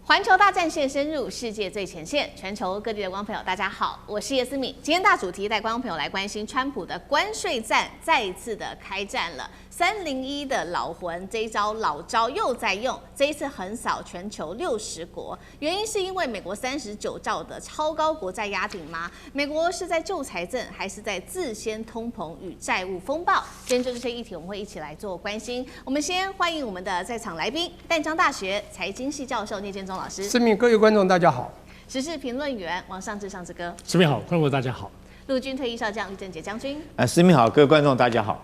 环球大战线深入世界最前线，全球各地的观众朋友，大家好，我是叶思敏。今天大主题带观众朋友来关心川普的关税战再一次的开战了。301的老魂，这一招老招又在用，这一次横扫全球60国，原因是因为美国39兆的超高国债压顶吗？美国是在救财政，还是在自掀通膨与债务风暴？今天就这些议题，我们会一起来做关心。我们先欢迎我们的在场来宾，淡江大学财经系教授聂建中老师。思敏，各位观众大家好。时事评论员王尚志上志哥。思敏好，观众大家好。陆军退役少将李正杰将军。思敏好，各位观众大家好。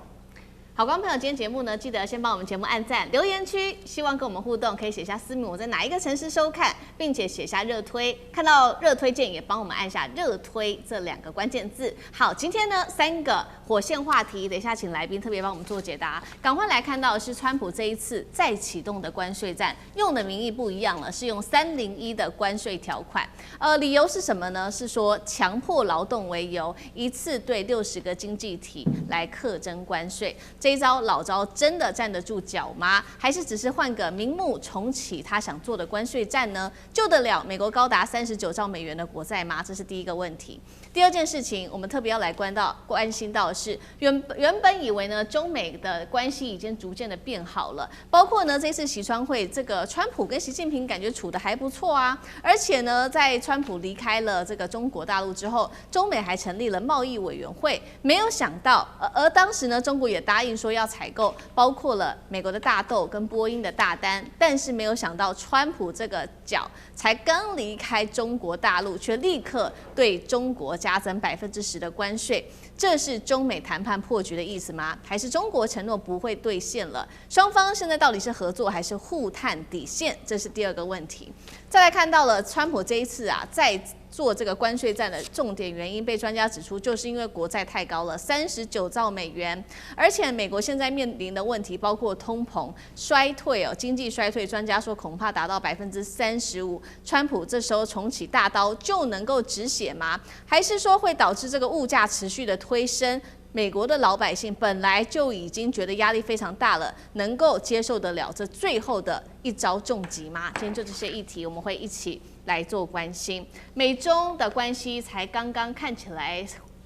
好，观众朋友，今天节目呢，记得先帮我们节目按赞，留言区希望跟我们互动，可以写下思敏我在哪一个城市收看，并且写下热推，看到热推键也帮我们按下热推这2个关键字。好，今天呢3个火线话题，等一下请来宾特别帮我们做解答。赶快来看到的是川普这一次再启动的关税战，用的名义不一样了，是用301的关税条款。理由是什么呢？是说强迫劳动为由，一次对60个经济体来课征关税。这一招老招真的站得住脚吗？还是只是换个名目重启他想做的关税战呢？救得了美国高达39兆美元的国债吗？这是第一个问题。第二件事情，我们特别要来关心到的是，原本以为呢中美的关系已经逐渐的变好了，包括呢这次习川会，这个川普跟习近平感觉处得还不错啊，而且呢在川普离开了这个中国大陆之后，中美还成立了贸易委员会，没有想到，而当时呢中国也答应说要采购包括了美国的大豆跟波音的大单，但是没有想到川普这个脚才刚离开中国大陆，却立刻对中国加征10%的关税。这是中美谈判破局的意思吗？还是中国承诺不会兑现了？双方现在到底是合作还是互探底线？这是第二个问题。再来看到了川普这一次啊，在做这个关税战的重点原因，被专家指出，就是因为国债太高了，39兆美元，而且美国现在面临的问题包括通膨、衰退经济衰退，专家说恐怕达到35%。川普这时候重启大刀就能够止血吗？还是说会导致这个物价持续的推升？美国的老百姓本来就已经觉得压力非常大了，能够接受得了这最后的一招重击吗？今天就这些议题，我们会一起来做关心。美中的关系才刚刚看起来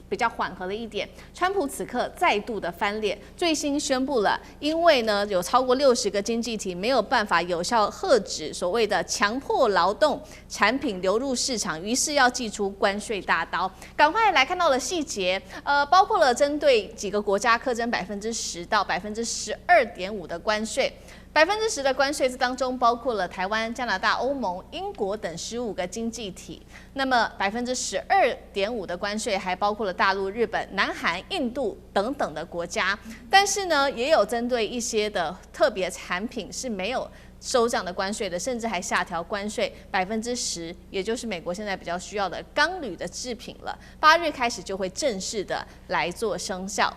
比较缓和了一点，川普此刻再度的翻脸，最新宣布了，因为呢有超过60个经济体没有办法有效遏止所谓的强迫劳动产品流入市场，于是要祭出关税大刀。赶快来看到了细节，包括了针对几个国家课征10%到12.5%的关税。10%的关税，这当中包括了台湾、加拿大、欧盟、英国等15个经济体。那么12.5%的关税还包括了大陆、日本、南韩、印度等等的国家。但是呢，也有针对一些的特别产品是没有收这样的关税的，甚至还下调关税10%，也就是美国现在比较需要的钢铝的制品了。8日开始就会正式的来做生效。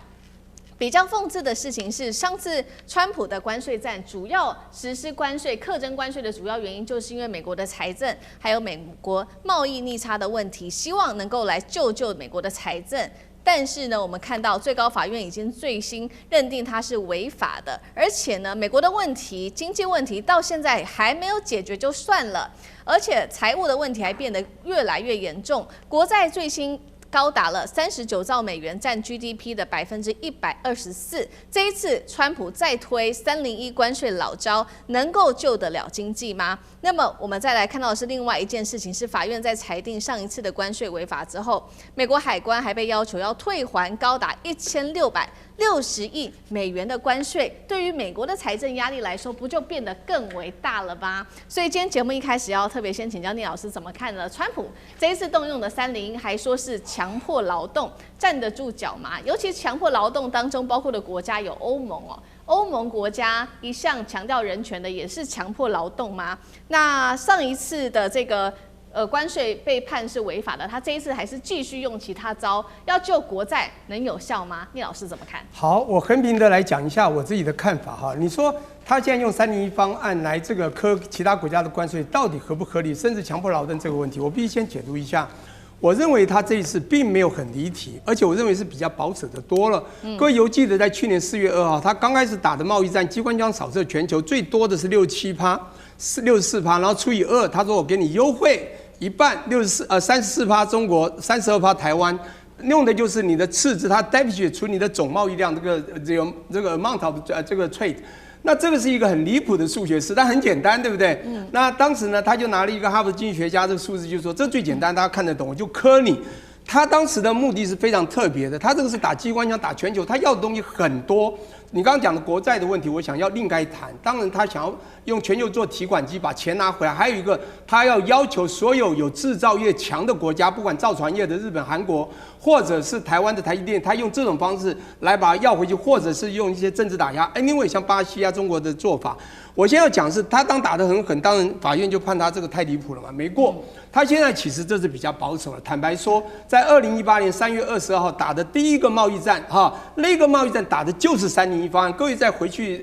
比较讽刺的事情是，上次川普的关税战主要实施关税、课征关税的主要原因，就是因为美国的财政还有美国贸易逆差的问题，希望能够来救美国的财政。但是呢，我们看到最高法院已经最新认定它是违法的，而且呢，美国的问题、经济问题到现在还没有解决就算了，而且财务的问题还变得越来越严重，国债最新高达了39兆美元，占 GDP 的124%。这一次，川普再推301关税老招，能够救得了经济吗？那么，我们再来看到的是另外一件事情，是法院在裁定上一次的关税违法之后，美国海关还被要求要退还高达1660亿美元的关税。对于美国的财政压力来说，不就变得更为大了吗？所以今天节目一开始要特别先请教聂老师怎么看呢？川普这一次动用的301，还说是强迫劳动，站得住脚吗？尤其强迫劳动当中包括的国家有欧盟哦，欧盟国家一向强调人权的，也是强迫劳动吗？那上一次的这个关税被判是违法的，他这一次还是继续用其他招，要救国债能有效吗？聂老师怎么看？好，我横平的来讲一下我自己的看法哈。你说他现在用301方案来这个科其他国家的关税，到底合不合理？甚至强迫劳动这个问题，我必须先解读一下。我认为他这一次并没有很离题，而且我认为是比较保守的多了。各位犹记得，在去年4月2号，他刚开始打的贸易战，机关枪扫射全球最多的是6-7%。64%，然后除以2，他说我给你优惠一半，34%中国，32%台湾。用的就是你的赤字，它 deficit 除你的总贸易量这个 amount of 这个 trade， 那这个是一个很离谱的数学式，但很简单，对不对？那当时呢，他就拿了一个哈佛经济学家这个数字，就说这最简单，大家看得懂，我就磕你。他当时的目的是非常特别的，他这个是打机关枪打全球，他要的东西很多。你刚刚讲的国债的问题，我想要另该谈。当然，他想要用全球做提款机，把钱拿回来。还有一个，他要求所有有制造业强的国家，不管造船业的日本、韩国，或者是台湾的台积电，他用这种方式来把它要回去，或者是用一些政治打压。Anyway， 像巴西啊、中国的做法，我现在要讲是他打得很狠，当然法院就判他这个太离谱了嘛，没过。他现在其实这是比较保守了。坦白说，在2018年3月22号打的第一个贸易战，那个贸易战打的就是301方案。各位再回去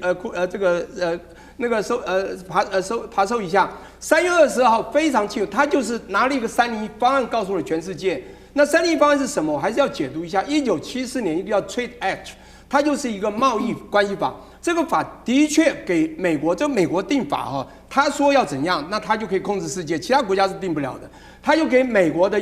爬搜一下，3月22号非常清楚，他就是拿了一个301方案告诉了全世界。那301方案是什么？我还是要解读一下。1974年一个叫 Trade Act， 它就是一个贸易关系法。这个法的确给美国，这美国定法他说要怎样，那他就可以控制世界，其他国家是定不了的。他就给美国的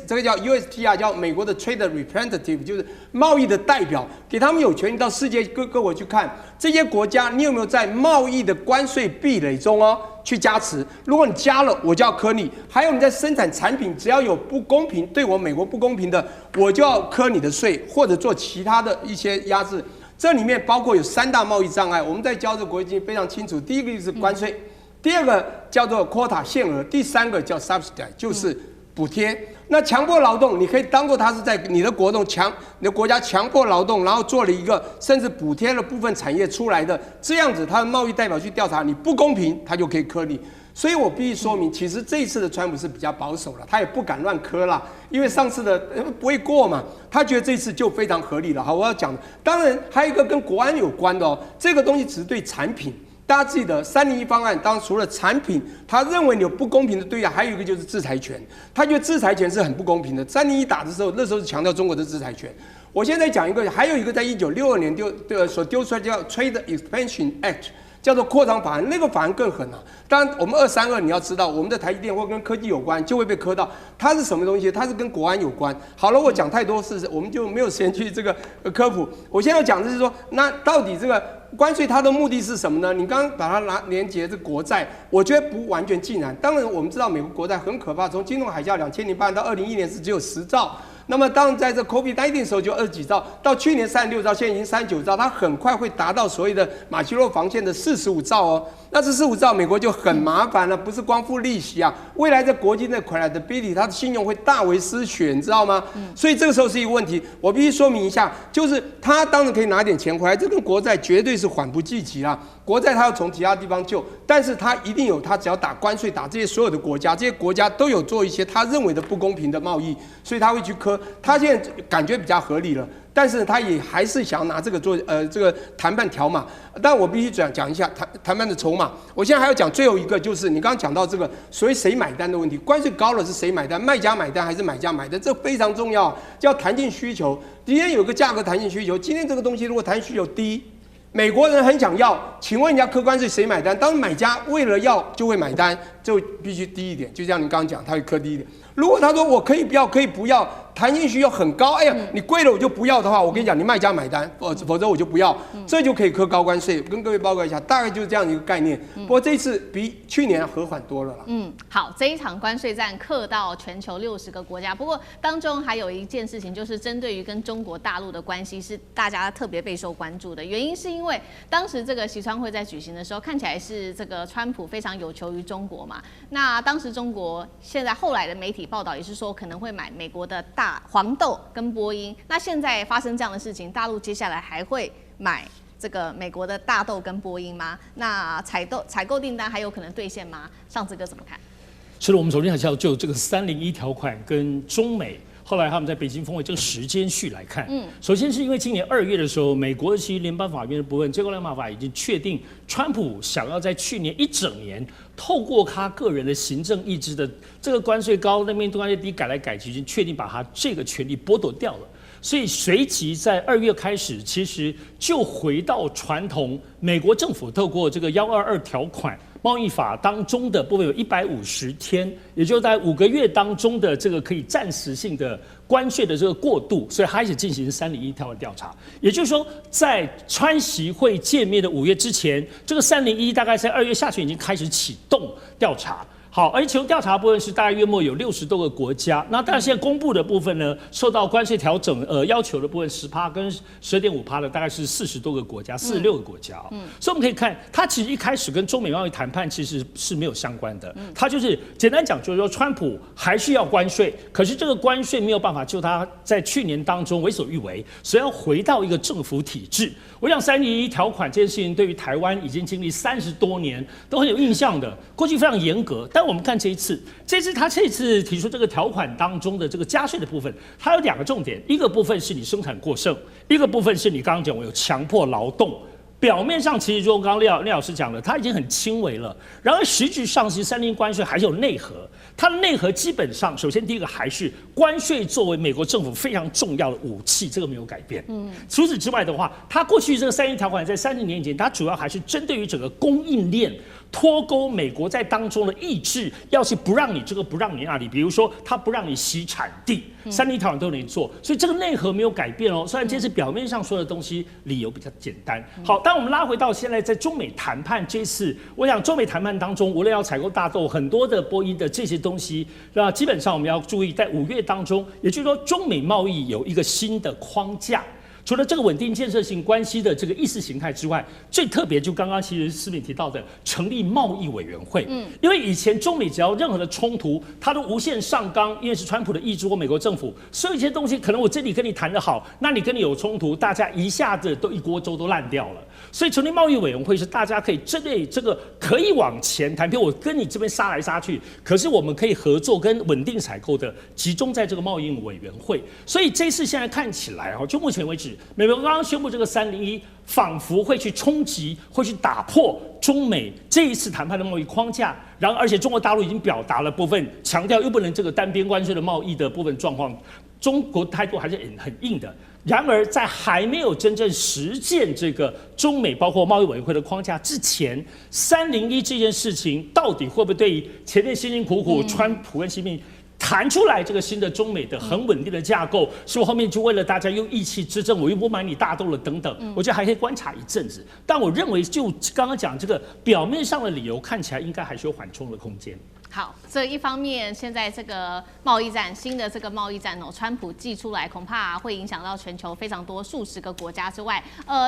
这个叫 USTR， 叫美国的 Trade Representative， 就是贸易的代表，给他们有权利到世界各国去看这些国家，你有没有在贸易的关税壁垒中去加持？如果你加了，我就要磕你。还有你在生产产品，只要有不公平，对我美国不公平的，我就要磕你的税，或者做其他的一些压制。这里面包括有3大贸易障碍，我们在教这个国际经济非常清楚。第一个就是关税，第二个叫做 quota 限额，第3个叫 subsidy， 就是补贴。那强迫劳动，你可以当做它是在你的国家强迫劳动，然后做了一个甚至补贴了部分产业出来的，这样子他的贸易代表去调查你不公平，他就可以磕你。所以我必须说明，其实这一次的川普是比较保守了，他也不敢乱磕啦，因为上次的不会过嘛，他觉得这次就非常合理了。好，我要讲的，当然还有一个跟国安有关的这个东西只是对产品。大家记得301方案，当然除了产品，他认为你有不公平的对待，还有一个就是制裁权，他觉得制裁权是很不公平的。301打的时候，那时候是强调中国的制裁权。我现在讲一个，还有一个在1962年所丢出来叫 Trade Expansion Act。叫做扩张法案，那个法案更狠啊！当然，我们232你要知道，我们的台积电或跟科技有关，就会被磕到。它是什么东西？它是跟国安有关。好了，我讲太多事，我们就没有时间去这个科普。我现在要讲的是说，那到底这个关税它的目的是什么呢？你刚刚把它连结这国债，我觉得不完全尽然。当然，我们知道美国国债很可怕，从金融海啸2008到2001年是只有10兆。那么，当然在这 COVID-19 的时候就20几兆，到去年36兆，现在已经39兆，它很快会达到所谓的马奇诺防线的45兆那这45兆，美国就很麻烦了，不是光付利息啊，未来在国际的 credibility， 它的信用会大为失血，你知道吗？所以这个时候是一个问题，我必须说明一下，就是他当然可以拿点钱回来，这跟国债绝对是缓不济急啦。国债它要从其他地方救，但是它一定有，它只要打关税，打这些所有的国家，这些国家都有做一些他认为的不公平的贸易，所以他会去磕。他现在感觉比较合理了，但是他也还是想要拿这个做这个谈判条码。但我必须讲一下谈判的筹码。我现在还要讲最后一个，就是你刚刚讲到这个所谓谁买单的问题，关税高了是谁买单？卖家买单还是买家买单？这非常重要，叫弹性需求。今天有个价格弹性需求，今天这个东西如果弹性需求低，美国人很想要，请问人家客关税谁买单？当买家为了要就会买单，就必须低一点。就像你刚刚讲，他会磕低一点。如果他说我可以不要，可以不要，弹性需求很高，哎呀，你贵了我就不要的话，我跟你讲，你卖家买单，否则我就不要，这就可以课高关税。跟各位报告一下，大概就是这样一个概念。不过这一次比去年和缓多了啦。好，这一场关税战课到全球60个国家，不过当中还有一件事情，就是针对于跟中国大陆的关系是大家特别备受关注的。原因是因为当时这个习川会在举行的时候，看起来是这个川普非常有求于中国嘛。那当时中国现在后来的媒体报道也是说可能会买美国的大黄豆跟波音。那现在发生这样的事情，大陆接下来还会买这个美国的大豆跟波音吗？那采购订单还有可能兑现吗？上次哥怎么看？是的，我们首先还是要就这个301条款跟中美后来他们在北京峰会这个时间序来看。首先是因为今年2月的时候，美国其实联邦法院的部分，最高联邦法已经确定，川普想要在去年1整年，透过他个人的行政意志的这个关税高，那边关税低改来改去，已经确定把他这个权利剥夺掉了。所以随即在2月开始，其实就回到传统美国政府透过这个122条款，贸易法当中的部分有150天，也就是在5个月当中的这个可以暂时性的关税的这个过渡，所以开始进行301条的调查。也就是说，在川习会见面的5月之前，这个301大概在2月下旬已经开始启动调查。好，而且其中调查部分是大概约莫有60多个国家。那当然现在公布的部分呢，受到关税调整要求的部分10%跟12.5%的大概是40多个国家，46个国家。所以我们可以看，它其实一开始跟中美贸易谈判其实是没有相关的。它就是简单讲，就是说川普还是要关税，可是这个关税没有办法就他在去年当中为所欲为，所以要回到一个政府体制。我想301条款这件事情对于台湾已经经历30多年都很有印象的，过去非常严格。但我们看这一次他这次提出这个条款当中的这个加税的部分，它有2个重点，一个部分是你生产过剩，一个部分是你刚刚讲我有强迫劳动。表面上其实就刚刚廖老师讲的，它已经很轻微了。然而实质上，其实301关税还是有内核。它的内核基本上，首先第一个还是关税作为美国政府非常重要的武器，这个没有改变。除此之外的话，它过去这个301条款在30年以前，它主要还是针对于整个供应链。脱钩美国在当中的意志，要是不让你这个不让你那里，比如说他不让你洗产地，301条款都能做，所以这个内核没有改变哦。虽然这次表面上说的东西理由比较简单。好，当我们拉回到现在在中美谈判这次，我想中美谈判当中，无论要采购大豆很多的波音的这些东西，那基本上我们要注意，在5月当中，也就是说中美贸易有一个新的框架。除了这个稳定建设性关系的这个意识形态之外，最特别就刚刚其实思敏提到的成立贸易委员会。因为以前中美只要任何的冲突，它都无限上纲，因为是川普的意志或美国政府，所以一些东西可能我这里跟你谈得好，那你跟你有冲突，大家一下子都一锅粥都烂掉了。所以成立贸易委员会是大家可以针对这个可以往前谈，比如我跟你这边杀来杀去，可是我们可以合作跟稳定采购的集中在这个贸易委员会。所以这次现在看起来就目前为止，美国刚刚宣布这个301，仿佛会去冲击，会去打破中美这一次谈判的贸易框架。然后，而且中国大陆已经表达了部分强调，又不能这个单边关税的贸易的部分状况，中国态度还是很硬的。然而，在还没有真正实践这个中美包括贸易委员会的框架之前，301这件事情到底会不会对于前面辛辛苦苦川普跟习近平谈出来这个新的中美的很稳定的架构，是不是后面就为了大家用意气之争，我又不买你大豆了等等？我觉得还可以观察一阵子。但我认为，就刚刚讲这个表面上的理由，看起来应该还是有缓冲的空间。好，这一方面，现在这个贸易战，新的这个贸易战川普祭出来，恐怕会影响到全球非常多数十个国家之外，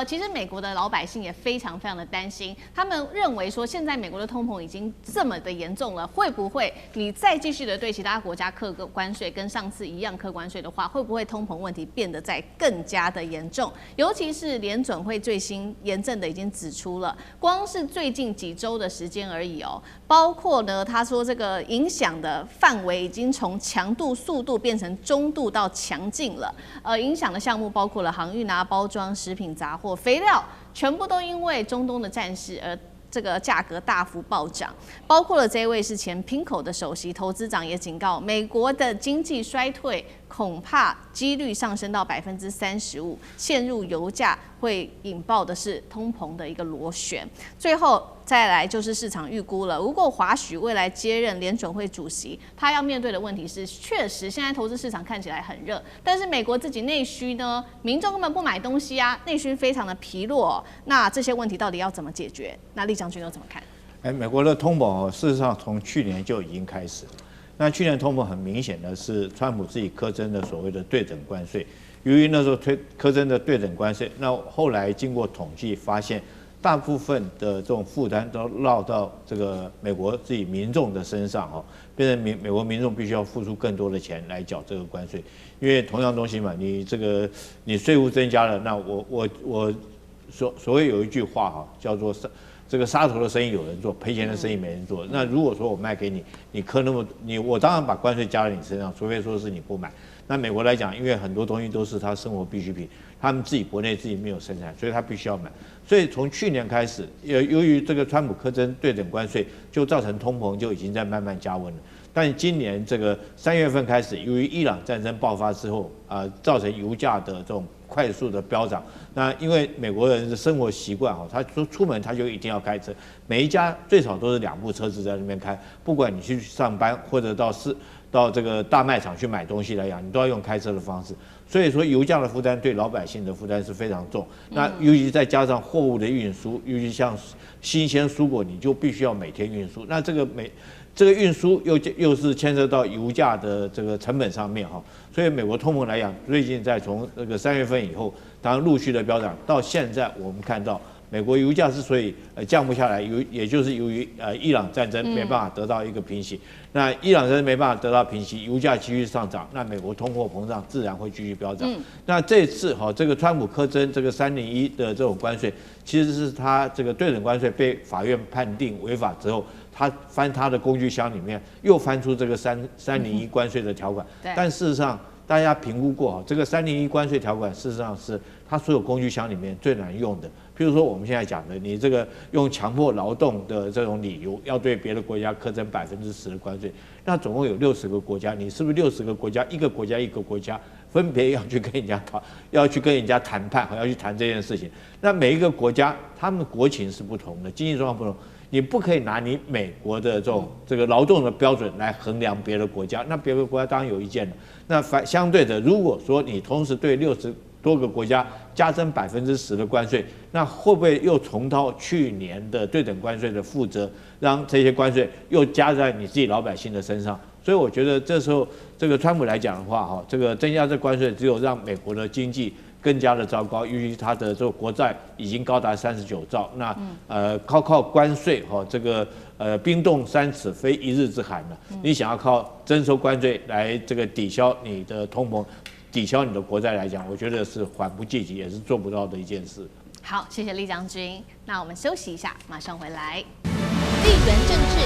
其实美国的老百姓也非常的担心，他们认为说，现在美国的通膨已经这么的严重了，会不会你再继续的对其他国家课关税，跟上次一样课关税的话，会不会通膨问题变得再更加的严重？尤其是联准会最新严正的已经指出了，光是最近几周的时间而已包括呢，他说这个影响的范围已经从强度、速度变成中度到强劲了。影响的项目包括了航运啊、包装、食品、杂货、肥料，全部都因为中东的战事而这个价格大幅暴涨。包括了这位是前Pinko的首席投资长也警告，美国的经济衰退恐怕几率上升到35%，陷入油价会引爆的是通膨的一个螺旋。最后再来就是市场预估了，如果华许未来接任联准会主席，他要面对的问题是，确实现在投资市场看起来很热，但是美国自己内需呢，民众根本不买东西啊，内需非常的疲弱那这些问题到底要怎么解决？那厉将军又怎么看？美国的通膨事实上从去年就已经开始了。那去年通膨很明显的是川普自己苛征的所谓的对等关税，由于那时候苛征的对等关税，那后来经过统计发现，大部分的这种负担都落到这个美国自己民众的身上变成美国民众必须要付出更多的钱来缴这个关税，因为同样东西嘛，你税务增加了，那我所谓有一句话叫做这个杀头的生意有人做，赔钱的生意没人做。那如果说我卖给你，我当然把关税加在你身上，除非说是你不买。那美国来讲，因为很多东西都是他生活必需品，他们自己国内自己没有生产，所以他必须要买。所以从去年开始，由于这个川普苛征对等关税，就造成通膨就已经在慢慢加温了。但今年这个3月份开始，由于伊朗战争爆发之后，造成油价的这种快速的飙涨。那因为美国人的生活习惯哈，他说出门他就一定要开车，每一家最少都是2部车子在那边开，不管你去上班或者到这个大卖场去买东西来讲，你都要用开车的方式。所以说油价的负担对老百姓的负担是非常重。那尤其再加上货物的运输，尤其像新鲜蔬果，你就必须要每天运输。那这个运输又是牵涉到油价的这个成本上面哈。所以美国通膨来讲，最近在从那个3月份以后，当然陆续的飙涨，到现在我们看到美国油价之所以降不下来，也就是由于伊朗战争没办法得到一个平息。那伊朗战争没办法得到平息，油价继续上涨，那美国通货膨胀自然会继续飙涨。那这次这个川普苛征这个301的这种关税，其实是他这个对等关税被法院判定违法之后，他翻他的工具箱里面又翻出这个301关税的条款。但事实上，大家评估过这个301关税条款，事实上是它所有工具箱里面最难用的。譬如说我们现在讲的，你这个用强迫劳动的这种理由，要对别的国家苛征10%的关税，那总共有60个国家，你是不是60个国家，一个国家分别要去跟人家谈判，要去谈这件事情？那每一个国家，他们的国情是不同的，经济状况不同。你不可以拿你美国的这个劳动的标准来衡量别的国家，那别的国家当然有意见了。那相对的，如果说你同时对60多个国家加征10%的关税，那会不会又重蹈去年的对等关税的覆辙，让这些关税又加在你自己老百姓的身上？所以我觉得这时候这个川普来讲的话，这个增加这关税，只有让美国的经济更加的糟糕，由于它的这个国债已经高达39兆，那靠关税这个冰冻3尺非一日之寒了。你想要靠征收关税来这个抵消你的通膨，抵消你的国债来讲，我觉得是缓不济急，也是做不到的一件事。好，谢谢厉将军。那我们休息一下，马上回来。地缘政治、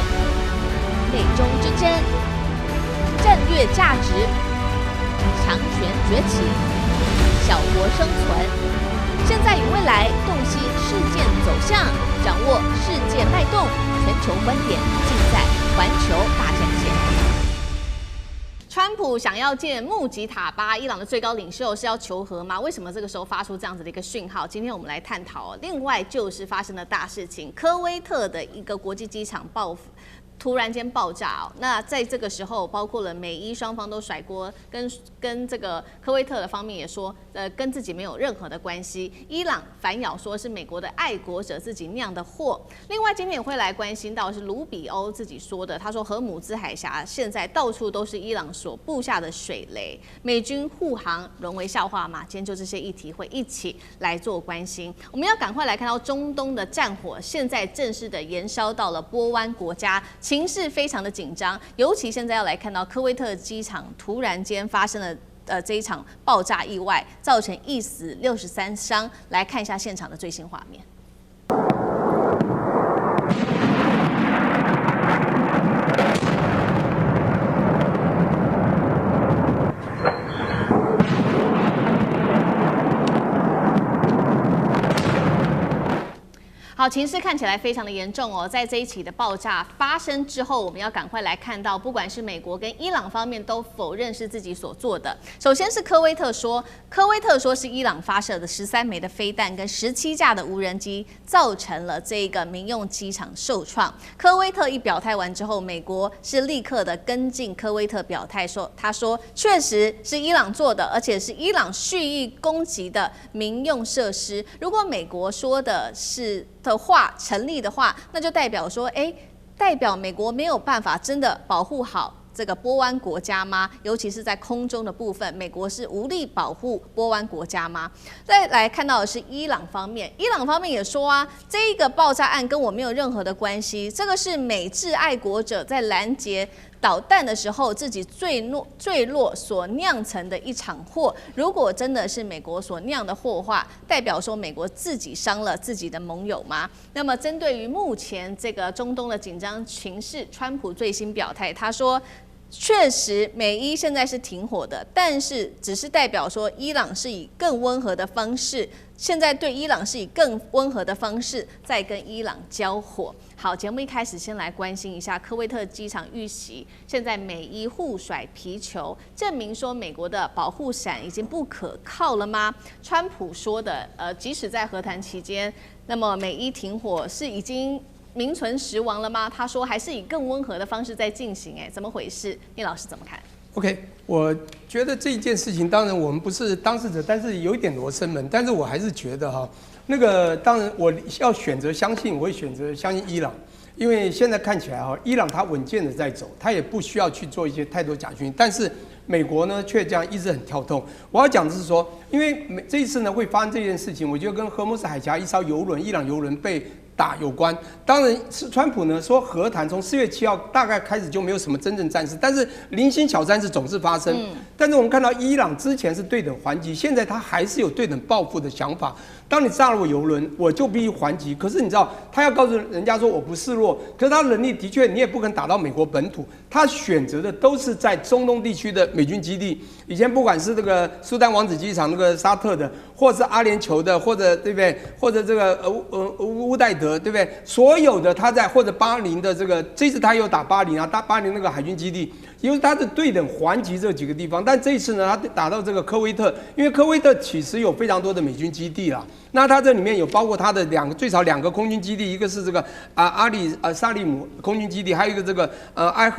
美中之争、战略价值、强权崛起、小国生存，现在与未来洞悉事件走向，掌握世界脉动，全球观点尽在环球大战线。川普想要见穆吉塔巴，伊朗的最高领袖，是要求和吗？为什么这个时候发出这样子的一个讯号？今天我们来探讨。另外就是发生了大事情，科威特的一个国际机场突然间爆炸那在这个时候，包括了美伊双方都甩锅，跟这个科威特的方面也说，跟自己没有任何的关系。伊朗反咬说是美国的爱国者自己酿的祸。另外，今天也会来关心到是卢比欧自己说的，他说荷姆兹海峡现在到处都是伊朗所布下的水雷，美军护航沦为笑话吗？今天就这些议题会一起来做关心。我们要赶快来看到中东的战火，现在正式的延烧到了波湾国家。情势非常的紧张，尤其现在要来看到科威特机场突然间发生了这一场爆炸意外，造成1死63伤。来看一下现场的最新画面。好，情势看起来非常的严重哦。在这一起的爆炸发生之后，我们要赶快来看到，不管是美国跟伊朗方面都否认是自己所做的。首先是科威特说是伊朗发射的13枚的飞弹跟17架的无人机造成了这个民用机场受创。科威特一表态完之后，美国是立刻的跟进科威特表态说，他说确实是伊朗做的，而且是伊朗蓄意攻击的民用设施。如果美国说的话成立的话，那就代表说，代表美国没有办法真的保护好这个波湾国家吗？尤其是在空中的部分，美国是无力保护波湾国家吗？再来看到的是伊朗方面，伊朗方面也说啊，这一个爆炸案跟我没有任何的关系，这个是美制爱国者在拦截导弹的时候自己坠落所酿成的一场祸。如果真的是美国所酿的祸的话，代表说美国自己伤了自己的盟友吗？那么针对于目前这个中东的紧张情势，川普最新表态，他说确实，美伊现在是停火的，但是只是代表说伊朗是以更温和的方式，现在对伊朗是以更温和的方式在跟伊朗交火。好，节目一开始先来关心一下科威特机场遇袭，现在美伊互甩皮球，证明说美国的保护伞已经不可靠了吗？川普说的，即使在和谈期间，那么美伊停火是已经名存实亡了吗？他说还是以更温和的方式在进行，怎么回事？聂老师怎么看 ？OK， 我觉得这一件事情，当然我们不是当事者，但是有一点罗生门，但是我还是觉得哈，那个当然我要选择相信，我会选择相信伊朗，因为现在看起来哈，伊朗它稳健的在走，它也不需要去做一些太多假讯，但是美国呢却这样一直很跳动。我要讲的是说，因为这一次呢会发生这件事情，我觉得跟荷姆斯海峡一艘油轮，伊朗油轮被打有关。当然是川普呢说和谈从4月7号大概开始就没有什么真正战事，但是零星小战事总是发生。但是我们看到伊朗之前是对等还击，现在他还是有对等报复的想法。当你炸了我油轮，我就必须还击。可是你知道，他要告诉人家说我不示弱，可是他能力的确你也不可能打到美国本土，他选择的都是在中东地区的美军基地。以前不管是这个苏丹王子机场那个沙特的，或是阿联酋的，或者对不对，或者这个乌代德，对不对？所有的他在或者巴林的这次他又打巴林啊，打巴林那个海军基地，因为他是对等还击这几个地方。但这一次呢，他打到这个科威特，因为科威特其实有非常多的美军基地啦。那它这里面有包括它的最少2个空军基地，一个是这个萨利姆空军基地，还有一个这个艾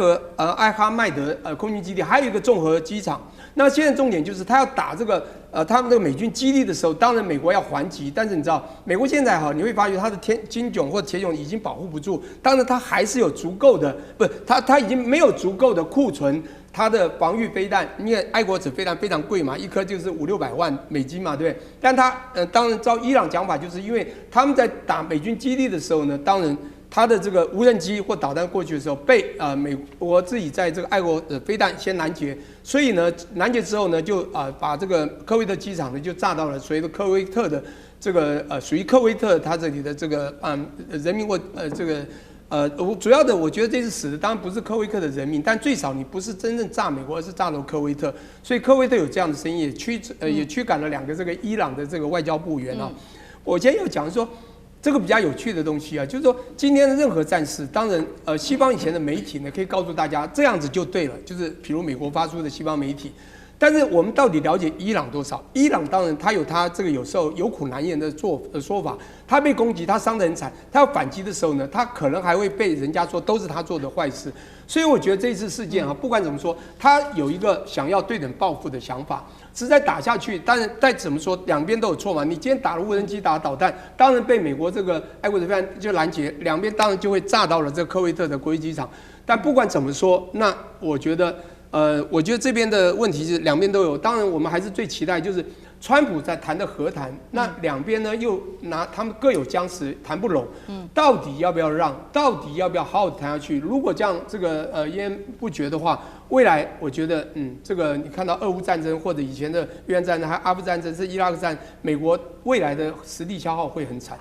哈迈德空军基地，还有一个综合机场。那现在重点就是他要打这个他们这个美军基地的时候，当然美国要还击，但是你知道美国现在你会发觉它的金冢或铁冢已经保护不住，当然它还是有足够的，它已经没有足够的库存。它的防御飞弹，因为爱国者飞弹非常贵嘛，一颗就是500-600万美金嘛，对不对？但它当然照伊朗讲法，就是因为他们在打美军基地的时候呢，当然它的这个无人机或导弹过去的时候，被美国自己在这个爱国者飞弹先拦截，所以呢拦截之后呢，就把这个科威特机场呢就炸到了所谓的科威特的这个属于科威特它这里的这个人民或这个。主要的，我觉得这次死的当然不是科威特的人民，但最少你不是真正炸美国，而是炸到科威特，所以科威特有这样的声音，也驱赶了2个这个伊朗的这个外交部员啊。我今天要讲说这个比较有趣的东西啊，就是说今天的任何战事，当然西方以前的媒体呢可以告诉大家这样子就对了，就是比如美国发出的西方媒体。但是我们到底了解伊朗多少？伊朗当然他有他这个有时候有苦难言的说法，他被攻击，他伤得很惨，他要反击的时候呢，他可能还会被人家说都是他做的坏事。所以我觉得这次事件不管怎么说，他有一个想要对等报复的想法，实在打下去。当然再怎么说，两边都有错嘛。你今天打了无人机，打了导弹，当然被美国这个爱国者飞弹就拦截，两边当然就会炸到了这个科威特的国际机场。但不管怎么说，那我觉得这边的问题是两边都有。当然，我们还是最期待就是川普在谈的和谈，那两边呢又他们各有僵持，谈不拢，到底要不要让？到底要不要好好谈下去？如果这样这个焉不决的话，未来我觉得这个你看到俄乌战争或者以前的越南战争，还有阿富汗战争、是伊拉克战，美国未来的实力消耗会很惨。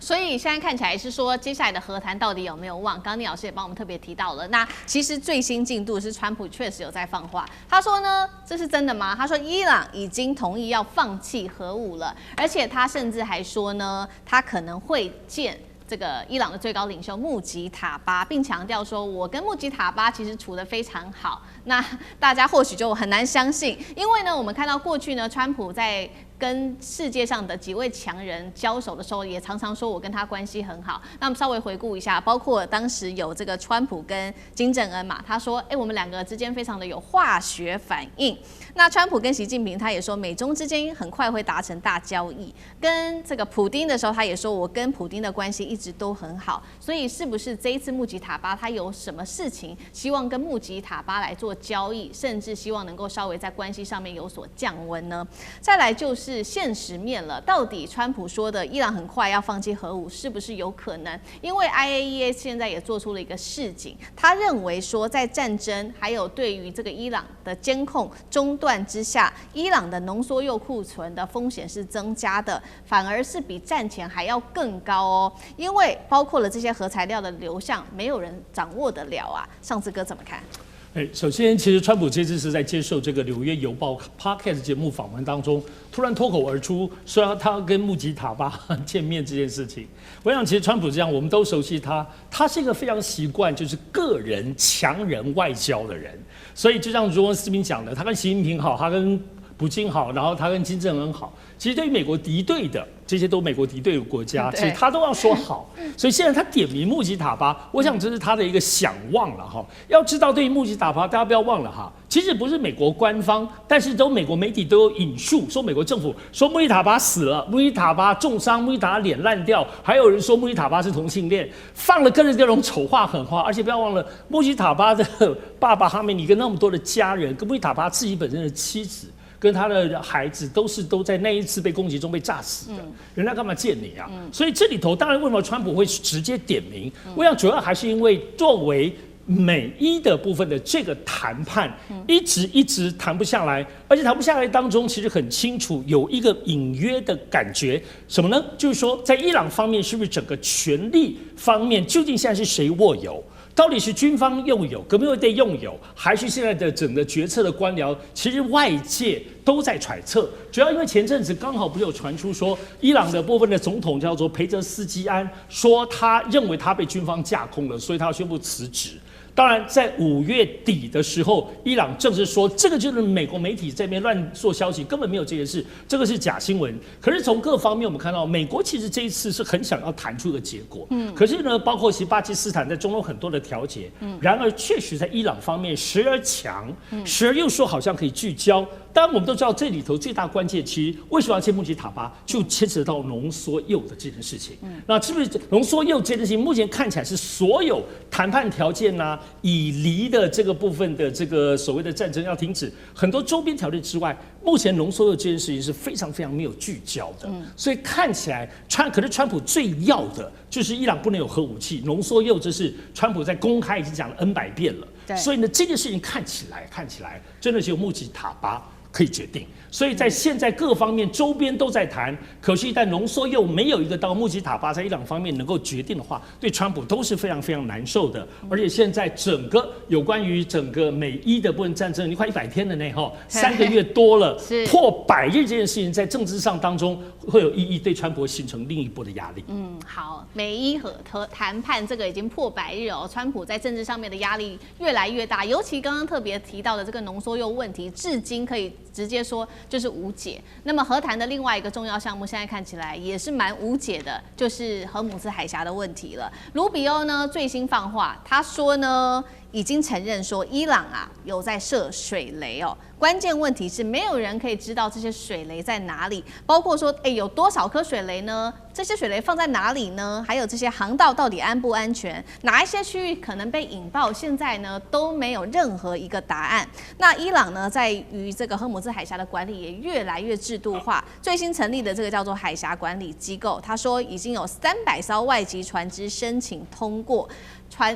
所以现在看起来是说，接下来的和谈到底有没有望？刚刚聂老师也帮我们特别提到了。那其实最新进度是，川普确实有在放话，他说呢，这是真的吗？他说伊朗已经同意要放弃核武了，而且他甚至还说呢，他可能会见这个伊朗的最高领袖穆吉塔巴，并强调说，我跟穆吉塔巴其实处得非常好。那大家或许就很难相信，因为呢，我们看到过去呢，川普在跟世界上的几位强人交手的时候，也常常说我跟他关系很好。那我们稍微回顾一下，包括当时有这个川普跟金正恩嘛，他说，我们两个之间非常的有化学反应。那川普跟习近平他也说，美中之间很快会达成大交易。跟这个普丁的时候，他也说我跟普丁的关系一直都很好。所以是不是这一次穆吉塔巴他有什么事情，希望跟穆吉塔巴来做交易，甚至希望能够稍微在关系上面有所降温呢？再来就是现实面了，到底川普说的伊朗很快要放弃核武是不是有可能？因为 IAEA 现在也做出了一个示警，他认为说在战争还有对于这个伊朗的监控中断之下，伊朗的浓缩铀库存的风险是增加的，反而是比战前还要更高哦。因为包括了这些核材料的流向，没有人掌握得了啊。上次哥怎么看？首先，其实川普这次是在接受这个《纽约邮报》Podcast 节目访问当中，突然脱口而出说他要跟穆吉塔巴见面这件事情。我想，其实川普这样，我们都熟悉他，他是一个非常习惯就是个人强人外交的人。所以就像如文思明讲的，他跟习近平好，他跟普京好，然后他跟金正恩好。其实对于美国敌对的这些都美国敌对的国家，其实他都要说好。所以现在他点名穆吉塔巴，我想这是他的一个想望了哈。要知道，对于穆吉塔巴，大家不要忘了哈，其实不是美国官方，但是都美国媒体都有引述说美国政府说穆吉塔巴死了，穆吉塔巴重伤，穆吉塔巴脸烂掉，还有人说穆吉塔巴是同性恋，放了各种丑话狠话。而且不要忘了，穆吉塔巴的爸爸哈梅尼跟那么多的家人，跟穆吉塔巴自己本身的妻子。跟他的孩子都在那一次被攻击中被炸死的，人家干嘛见你啊？所以这里头当然为什么川普会直接点名？我想主要还是因为作为美伊的部分的这个谈判，一直谈不下来，而且谈不下来当中，其实很清楚有一个隐约的感觉，什么呢？就是说在伊朗方面，是不是整个权力方面究竟现在是谁握有？到底是军方拥有、革命卫队拥有，还是现在的整个决策的官僚？其实外界都在揣测。主要因为前阵子刚好不是有传出说，伊朗的部分的总统叫做裴泽斯基安，说他认为他被军方架空了，所以他要宣布辞职。当然，在5月底的时候，伊朗正式说这个就是美国媒体这边乱做消息，根本没有这件事，这个是假新闻。可是从各方面我们看到，美国其实这一次是很想要谈出一个结果。可是呢，包括其实巴基斯坦在中东很多的调解，然而确实在伊朗方面时而强，时而又说好像可以聚焦。当然，我们都知道这里头最大关键，其实为什么要见穆吉塔巴，就牵扯到浓缩铀的这件事情。那是不是浓缩铀这件事情，目前看起来是所有谈判条件啊，以离的这个部分的这个所谓的战争要停止，很多周边条件之外，目前浓缩铀这件事情是非常没有聚焦的。所以看起来可是川普最要的就是伊朗不能有核武器，浓缩铀这是川普在公开已经讲了 N 百遍了。所以呢，这件事情看起来真的是由穆吉塔巴可以决定。所以在现在各方面周边都在谈，可是一旦浓缩铀没有一个到穆吉塔巴在伊朗方面能够决定的话，对川普都是非常难受的。而且现在整个有关于整个美伊的部分战争，你快100天了呢，3个月多了，破100日这件事情在政治上当中会有意义，对川普形成另一波的压力。好，美伊和谈判这个已经破100日哦，川普在政治上面的压力越来越大，尤其刚刚特别提到的这个浓缩铀问题，至今可以直接说就是无解。那么和谈的另外一个重要项目，现在看起来也是蛮无解的，就是荷姆斯海峡的问题了。卢比欧呢最新放话，他说呢已经承认说伊朗啊有在设水雷哦。关键问题是没有人可以知道这些水雷在哪里，包括说有多少颗水雷呢？这些水雷放在哪里呢？还有这些航道到底安不安全？哪一些区域可能被引爆？现在呢都没有任何一个答案。那伊朗呢在于这个荷姆斯海峡的管理也越来越制度化，最新成立的这个叫做海峡管理机构，他说已经有300艘外籍船只申请通过。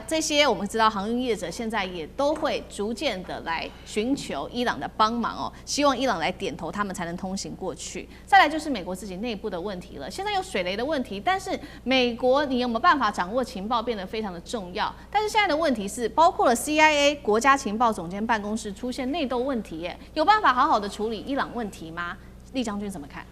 这些我们知道航运业者现在也都会逐渐的来寻求伊朗的帮忙哦，希望伊朗来点头，他们才能通行过去。再来就是美国自己内部的问题了，现在有水雷的问题，但是美国你有没有办法掌握情报变得非常的重要。但是现在的问题是，包括了 CIA 国家情报总监办公室出现内斗问题耶，有办法好好的处理伊朗问题吗？厉将军怎么看？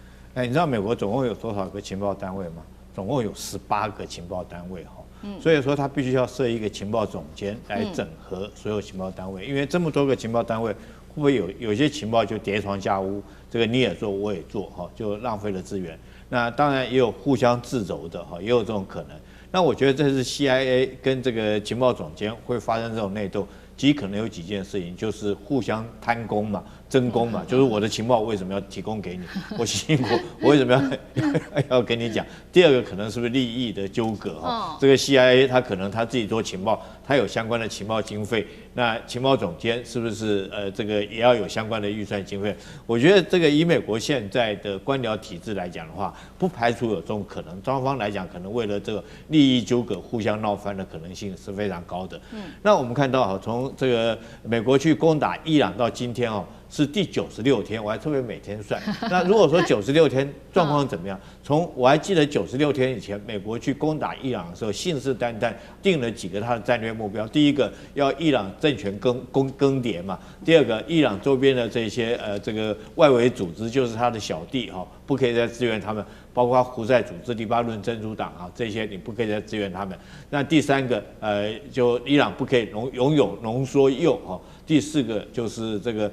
你知道美国总共有多少个情报单位吗？总共有18个情报单位哈。所以说，他必须要设一个情报总监来整合所有情报单位，因为这么多个情报单位，会不会有些情报就叠床架屋，这个你也做我也做哈，就浪费了资源。那当然也有互相自诩的哈，也有这种可能。那我觉得这是 CIA 跟这个情报总监会发生这种内斗，其实可能有几件事情，就是互相贪功嘛。争功嘛，就是我的情报为什么要提供给你？我辛苦，我为什么要跟你讲？第二个可能是不是利益的纠葛哈？这个 CIA 他可能他自己做情报，他有相关的情报经费，那情报总监是不是这个也要有相关的预算经费？我觉得这个以美国现在的官僚体制来讲的话，不排除有这种可能。双方来讲，可能为了这个利益纠葛互相闹翻的可能性是非常高的。那我们看到哈，从这个美国去攻打伊朗到今天哦。是第96天，我还特别每天算。那如果说96天状况怎么样？我还记得96天以前，美国去攻打伊朗的时候，信誓旦旦定了几个他的战略目标。第一个要伊朗政权更迭嘛，第二个伊朗周边的这些这个外围组织就是他的小弟哈，不可以再支援他们，包括胡塞组织、黎巴嫩真主党啊这些你不可以再支援他们。那第三个就伊朗不可以拥有浓缩铀哈。第四个就是这个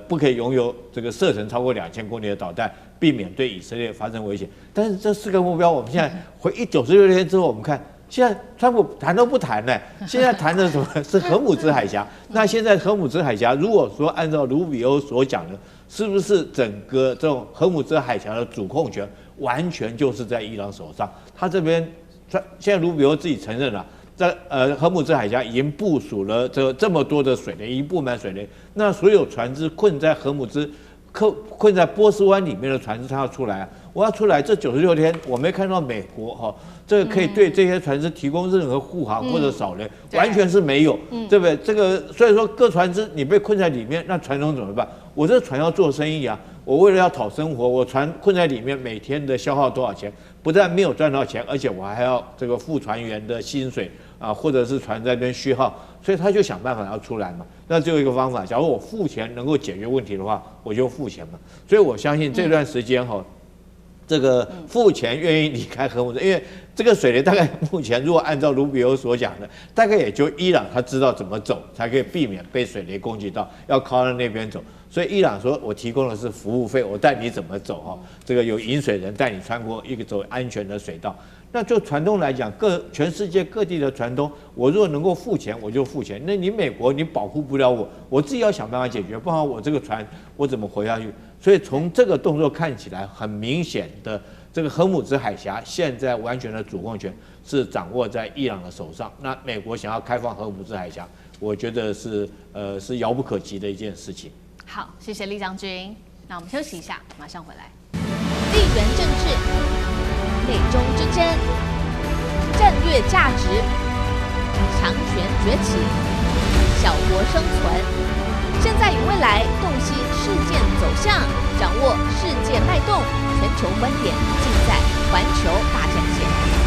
不可以拥有这个射程超过2000公里的导弹，避免对以色列发生危险。但是这4个目标，我们现在回96天之后，我们看现在川普谈都不谈了，现在谈的什么是荷姆兹海峡？那现在荷姆兹海峡，如果说按照卢比欧所讲的，是不是整个这种荷姆兹海峡的主控权完全就是在伊朗手上？他这边现在卢比欧自己承认了。在荷姆兹海峡已经部署了这么多的水雷，已经布满水雷。那所有船只困在荷姆兹、困在波斯湾里面的船只，它要出来啊！我要出来，这96天我没看到美国哈，这个可以对这些船只提供任何护航或者扫雷，完全是没有，对不对？这个所以说各船只你被困在里面，那船东怎么办？我这船要做生意啊，我为了要讨生活，我船困在里面，每天的消耗多少钱？不但没有赚到钱，而且我还要这个付船员的薪水啊，或者是船在那边虚耗，所以他就想办法要出来嘛。那只有一个方法，假如我付钱能够解决问题的话，我就付钱嘛。所以我相信这段时间哈，这个付钱愿意离开荷姆兹，因为这个水雷大概目前如果按照卢比欧所讲的，大概也就伊朗他知道怎么走，才可以避免被水雷攻击到，要靠到那边走。所以伊朗说，我提供的是服务费，我带你怎么走哈，这个有引水人带你穿过一个走安全的水道。那就船东来讲，全世界各地的船东，我如果能够付钱，我就付钱。那你美国你保护不了我，我自己要想办法解决，不然我这个船我怎么活下去？所以从这个动作看起来，很明显的，这个荷姆兹海峡现在完全的主控权是掌握在伊朗的手上。那美国想要开放荷姆兹海峡，我觉得是遥不可及的一件事情。好，谢谢厉将军。那我们休息一下，马上回来。地缘政治、美中之争、战略价值、强权崛起、小国生存，现在与未来洞悉事件走向，掌握世界脉动，全球观点尽在环球大战线。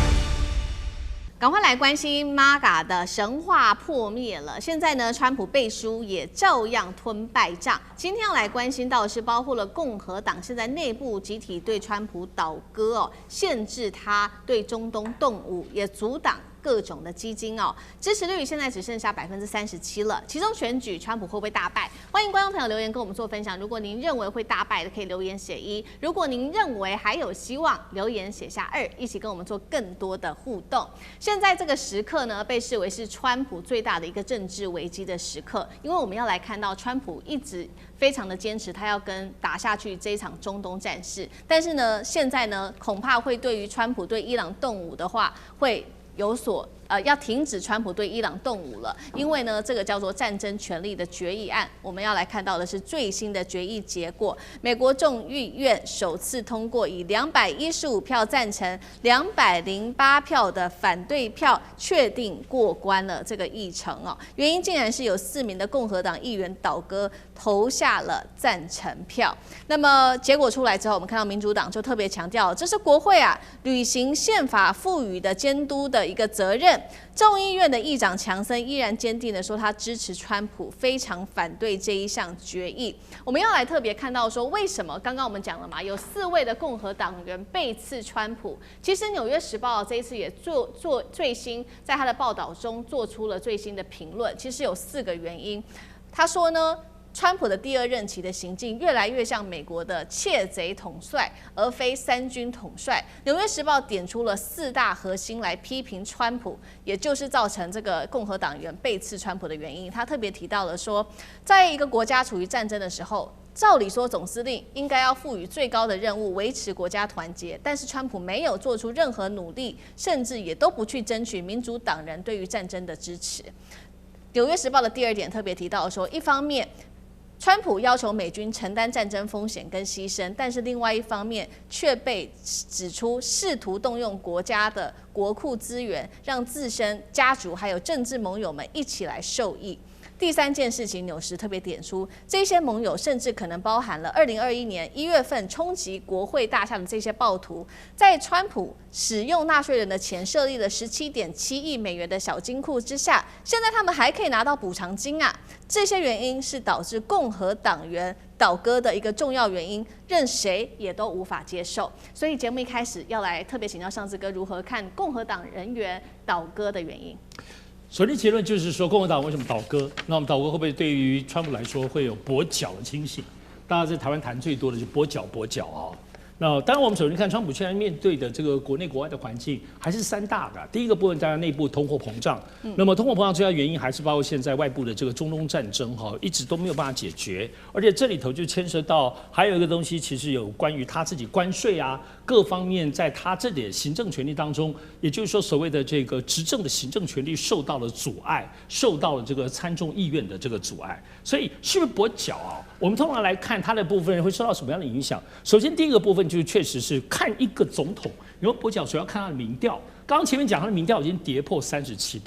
赶快来关心 MAGA 的神话破灭了。现在呢，川普背书也照样吞败仗。今天要来关心到的是，包括了共和党现在内部集体对川普倒戈哦，限制他对中东动武，也阻挡各种的基金哦，支持率现在只剩下37%了。其中选举川普会不会大败？欢迎观众朋友留言跟我们做分享。如果您认为会大败的，可以留言写1；如果您认为还有希望，留言写下2，一起跟我们做更多的互动。现在这个时刻呢，被视为是川普最大的一个政治危机的时刻，因为我们要来看到川普一直非常的坚持，他要打下去这一场中东战事。但是呢，现在呢，恐怕会对于川普对伊朗动武的话，会有所要停止川普对伊朗动武了，因为呢，这个叫做战争权利的决议案，我们要来看到的是最新的决议结果。美国众议院首次通过，以215票赞成、208票的反对票，确定过关了这个议程哦。原因竟然是有4名的共和党议员倒戈，投下了赞成票。那么结果出来之后，我们看到民主党就特别强调，这是国会啊履行宪法赋予的监督的一个责任。众议院的议长强森依然坚定的说，他支持川普，非常反对这一项决议。我们要来特别看到说，为什么刚刚我们讲了嘛，有4位的共和党员背刺川普。其实《纽约时报》这一次也做最新，在他的报道中做出了最新的评论。其实有4个原因，他说呢，川普的第2任期的行径越来越像美国的窃贼统帅，而非3军统帅。纽约时报点出了4大核心来批评川普，也就是造成这个共和党员背刺川普的原因。他特别提到了说，在一个国家处于战争的时候，照理说总司令应该要赋予最高的任务，维持国家团结，但是川普没有做出任何努力，甚至也都不去争取民主党人对于战争的支持。纽约时报的第2点特别提到说，一方面川普要求美军承担战争风险跟牺牲，但是另外一方面却被指出试图动用国家的国库资源，让自身、家族还有政治盟友们一起来受益。第3件事情，纽时特别点出，这些盟友甚至可能包含了2021年1月份冲击国会大厦的这些暴徒，在川普使用纳税人的钱设立了17.7亿美元的小金库之下，现在他们还可以拿到补偿金啊！这些原因是导致共和党员倒戈的一个重要原因，任谁也都无法接受。所以节目一开始要来特别请教尚志哥如何看共和党人员倒戈的原因。首先结论就是说，共和党为什么倒戈？那我们倒戈会不会对于川普来说会有跛脚的情形？大家在台湾谈最多的就是跛脚啊。那当然，我们首先看川普现在面对的这个国内国外的环境，还是3大的。第一个部分，当然内部通货膨胀。那么通货膨胀最大原因还是包括现在外部的这个中东战争哈，一直都没有办法解决。而且这里头就牵涉到还有一个东西，其实有关于他自己关税啊各方面，在他这点行政权力当中，也就是说所谓的这个执政的行政权力受到了阻碍，受到了这个参众议院的这个阻碍。所以是不是跛脚啊？我们通常来看他的部分会受到什么样的影响？首先第一个部分就是确实是看一个总统有没有跛脚，主要看他的民调。刚刚前面讲他的民调已经跌破37%，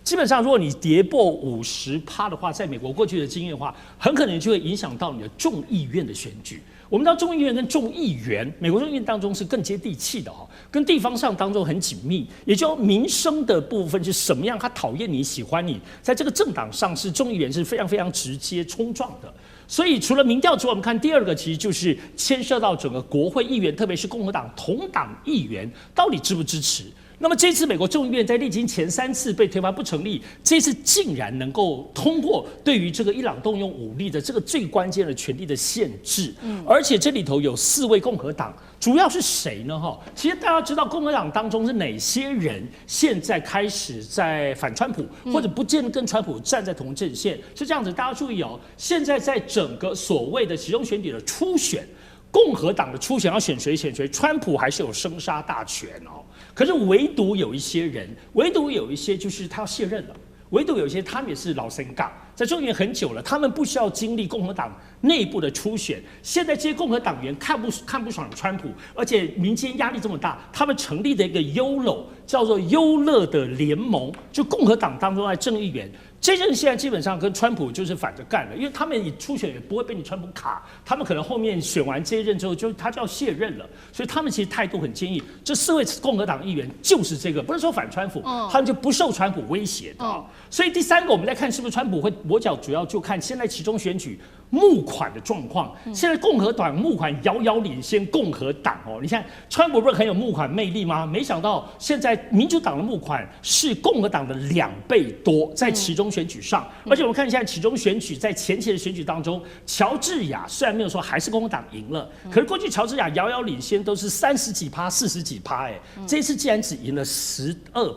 基本上如果你跌破50%的话，在美国过去的经验的话，很可能就会影响到你的众议院的选举。我们知道众议院跟众议员，美国众议院当中是更接地气的哈，跟地方上当中很紧密，也就民生的部分是什么样，他讨厌你喜欢你，在这个政党上是众议员是非常非常直接冲撞的。所以除了民调之外，我们看第二个其实就是牵涉到整个国会议员，特别是共和党同党议员到底支不支持。那么这次美国众议院在历经前3次被推翻不成立，这次竟然能够通过对于这个伊朗动用武力的这个最关键的权力的限制，而且这里头有4位共和党，主要是谁呢？其实大家知道共和党当中是哪些人现在开始在反川普，或者不见得跟川普站在同阵线，是这样子。大家注意哦，现在在整个所谓的其中选举的初选。共和党的初选要选谁选谁，川普还是有生杀大权哦。可是唯独有一些人，唯独有一些就是他要卸任了，唯独有一些他们也是老神杠，在众议院很久了，他们不需要经历共和党内部的初选。现在这些共和党员看不爽川普，而且民间压力这么大，他们成立的一个YOLO叫做优乐的联盟，就共和党当中的正议员。这阵现在基本上跟川普就是反着干了，因为他们初选也不会被你川普卡，他们可能后面选完这一任之后，他就要卸任了，所以他们其实态度很坚毅。这4位共和党议员就是这个，不是说反川普，他们就不受川普威胁的。所以第3个，我们再看是不是川普会跛脚，主要就看现在其中选举募款的状况。现在共和党募款遥遥领先共和党哦。你看川普不是很有募款魅力吗？没想到现在民主党的募款是共和党的2倍多，在其中选举上。而且我们看现在其中选举在前期的选举当中，乔治亚虽然没有说还是共和党赢了，可是过去乔治亚遥遥领先都是30几%、40几%，这次竟然只赢了12%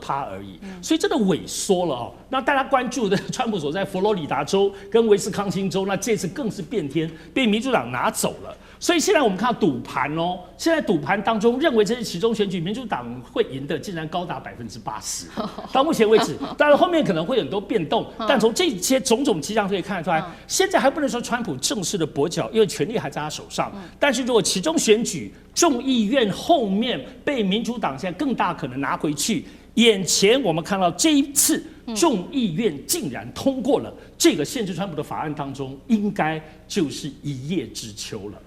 而已，所以真的萎缩了哦。那大家关注的川普所在佛罗里达州跟威斯康星州，那这次更是变天，被民主党拿走了。所以现在我们看到赌盘哦，现在赌盘当中认为这是其中选举民主党会赢的，竟然高达80%。到目前为止，当然后面可能会有很多变动，但从这些种种迹象可以看得出来，现在还不能说川普正式的跛脚，因为权力还在他手上。但是如果其中选举众议院后面被民主党现在更大可能拿回去，眼前我们看到这一次众议院竟然通过了这个限制川普的法案当中，应该就是一叶知秋了。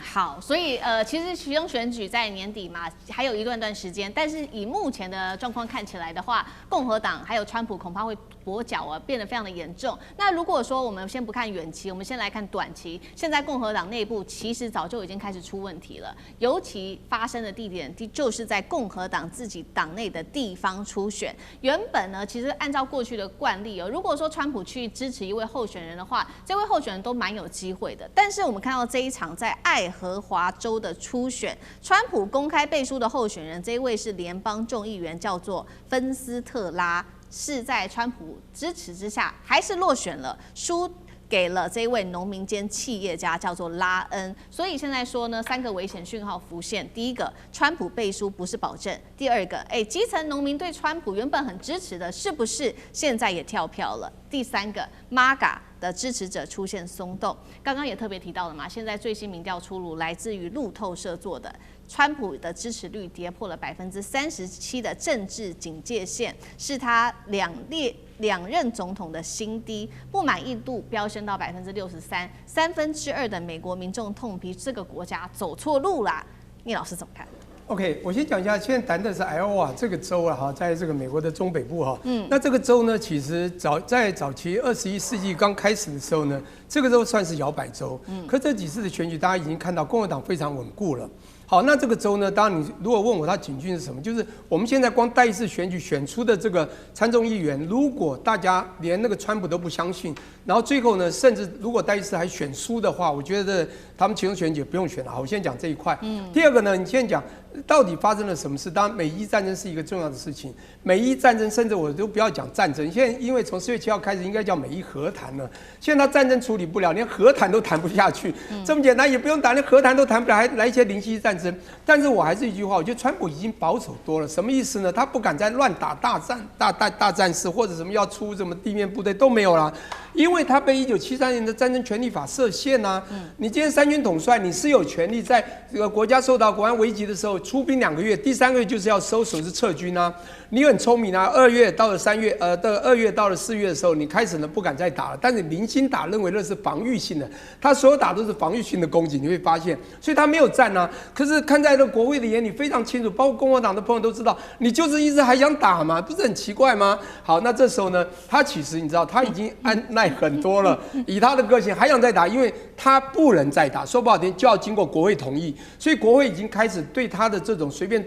好，所以其实其中选举在年底嘛，还有一段时间，但是以目前的状况看起来的话，共和党还有川普恐怕会跛脚啊，变得非常的严重。那如果说我们先不看远期，我们先来看短期，现在共和党内部其实早就已经开始出问题了，尤其发生的地点就是在共和党自己党内的地方初选。原本呢，其实按照过去的惯例如果说川普去支持一位候选人的话，这位候选人都蛮有机会的。但是我们看到这一场在爱荷华州的初选，川普公开背书的候选人，这一位是联邦众议员，叫做芬斯特拉，是在川普支持之下还是落选了，输给了这位农民兼企业家，叫做拉恩。所以现在说呢，3个危险讯号浮现：第一个，川普背书不是保证；第二个，基层农民对川普原本很支持的，是不是现在也跳票了？第3个 ，MAGA 的支持者出现松动。刚刚也特别提到了嘛，现在最新民调出炉，来自于路透社做的，川普的支持率跌破了37%的政治警戒线，是他两任总统的新低，不满意度飙升到63%，2/3的美国民众痛批这个国家走错路啦。聂老师怎么看？OK， 我先讲一下，现在谈的是艾奥瓦这个州啊，哈，在这个美国的中北部哈，那这个州呢，其实在早期21世纪刚开始的时候呢，这个州算是摇摆州，可这几次的选举，大家已经看到共和党非常稳固了。好，那这个州呢，当然你如果问我它警讯是什么，就是我们现在光第一次选举选出的这个参众议员，如果大家连那个川普都不相信，然后最后呢，甚至如果第一次还选输的话，我觉得他们其中选举不用选了。好，我先讲这一块。第二个呢，你先讲到底发生了什么事？当然，美伊战争是一个重要的事情。美伊战争，甚至我都不要讲战争，现在因为从4月7号开始，应该叫美伊和谈了。现在他战争处理不了，连和谈都谈不下去，这么简单也不用打，连和谈都谈不了，还来一些零星战争。但是我还是一句话，我觉得川普已经保守多了。什么意思呢？他不敢再乱打大战事，或者什么要出什么地面部队都没有啦。因为他被1973年的战争权利法设限啊。你今天三军统帅，你是有权利在这个国家受到国安危急的时候出兵2个月，第3个月就是要收手是撤军啊。你很聪明啊，2月到了3月，的2月到了4月的时候，你开始呢不敢再打了，但是零星打，认为那是防御性的，他所有打都是防御性的攻击，你会发现，所以他没有战啊。可是看在这国会的眼里非常清楚，包括共和党的朋友都知道，你就是一直还想打嘛，不是很奇怪吗？好，那这时候呢，他其实你知道他已经按耐很多了，以他的个性还想再打，因为他不能再打，说不好听就要经过国会同意，所以国会已经开始对他的这种随便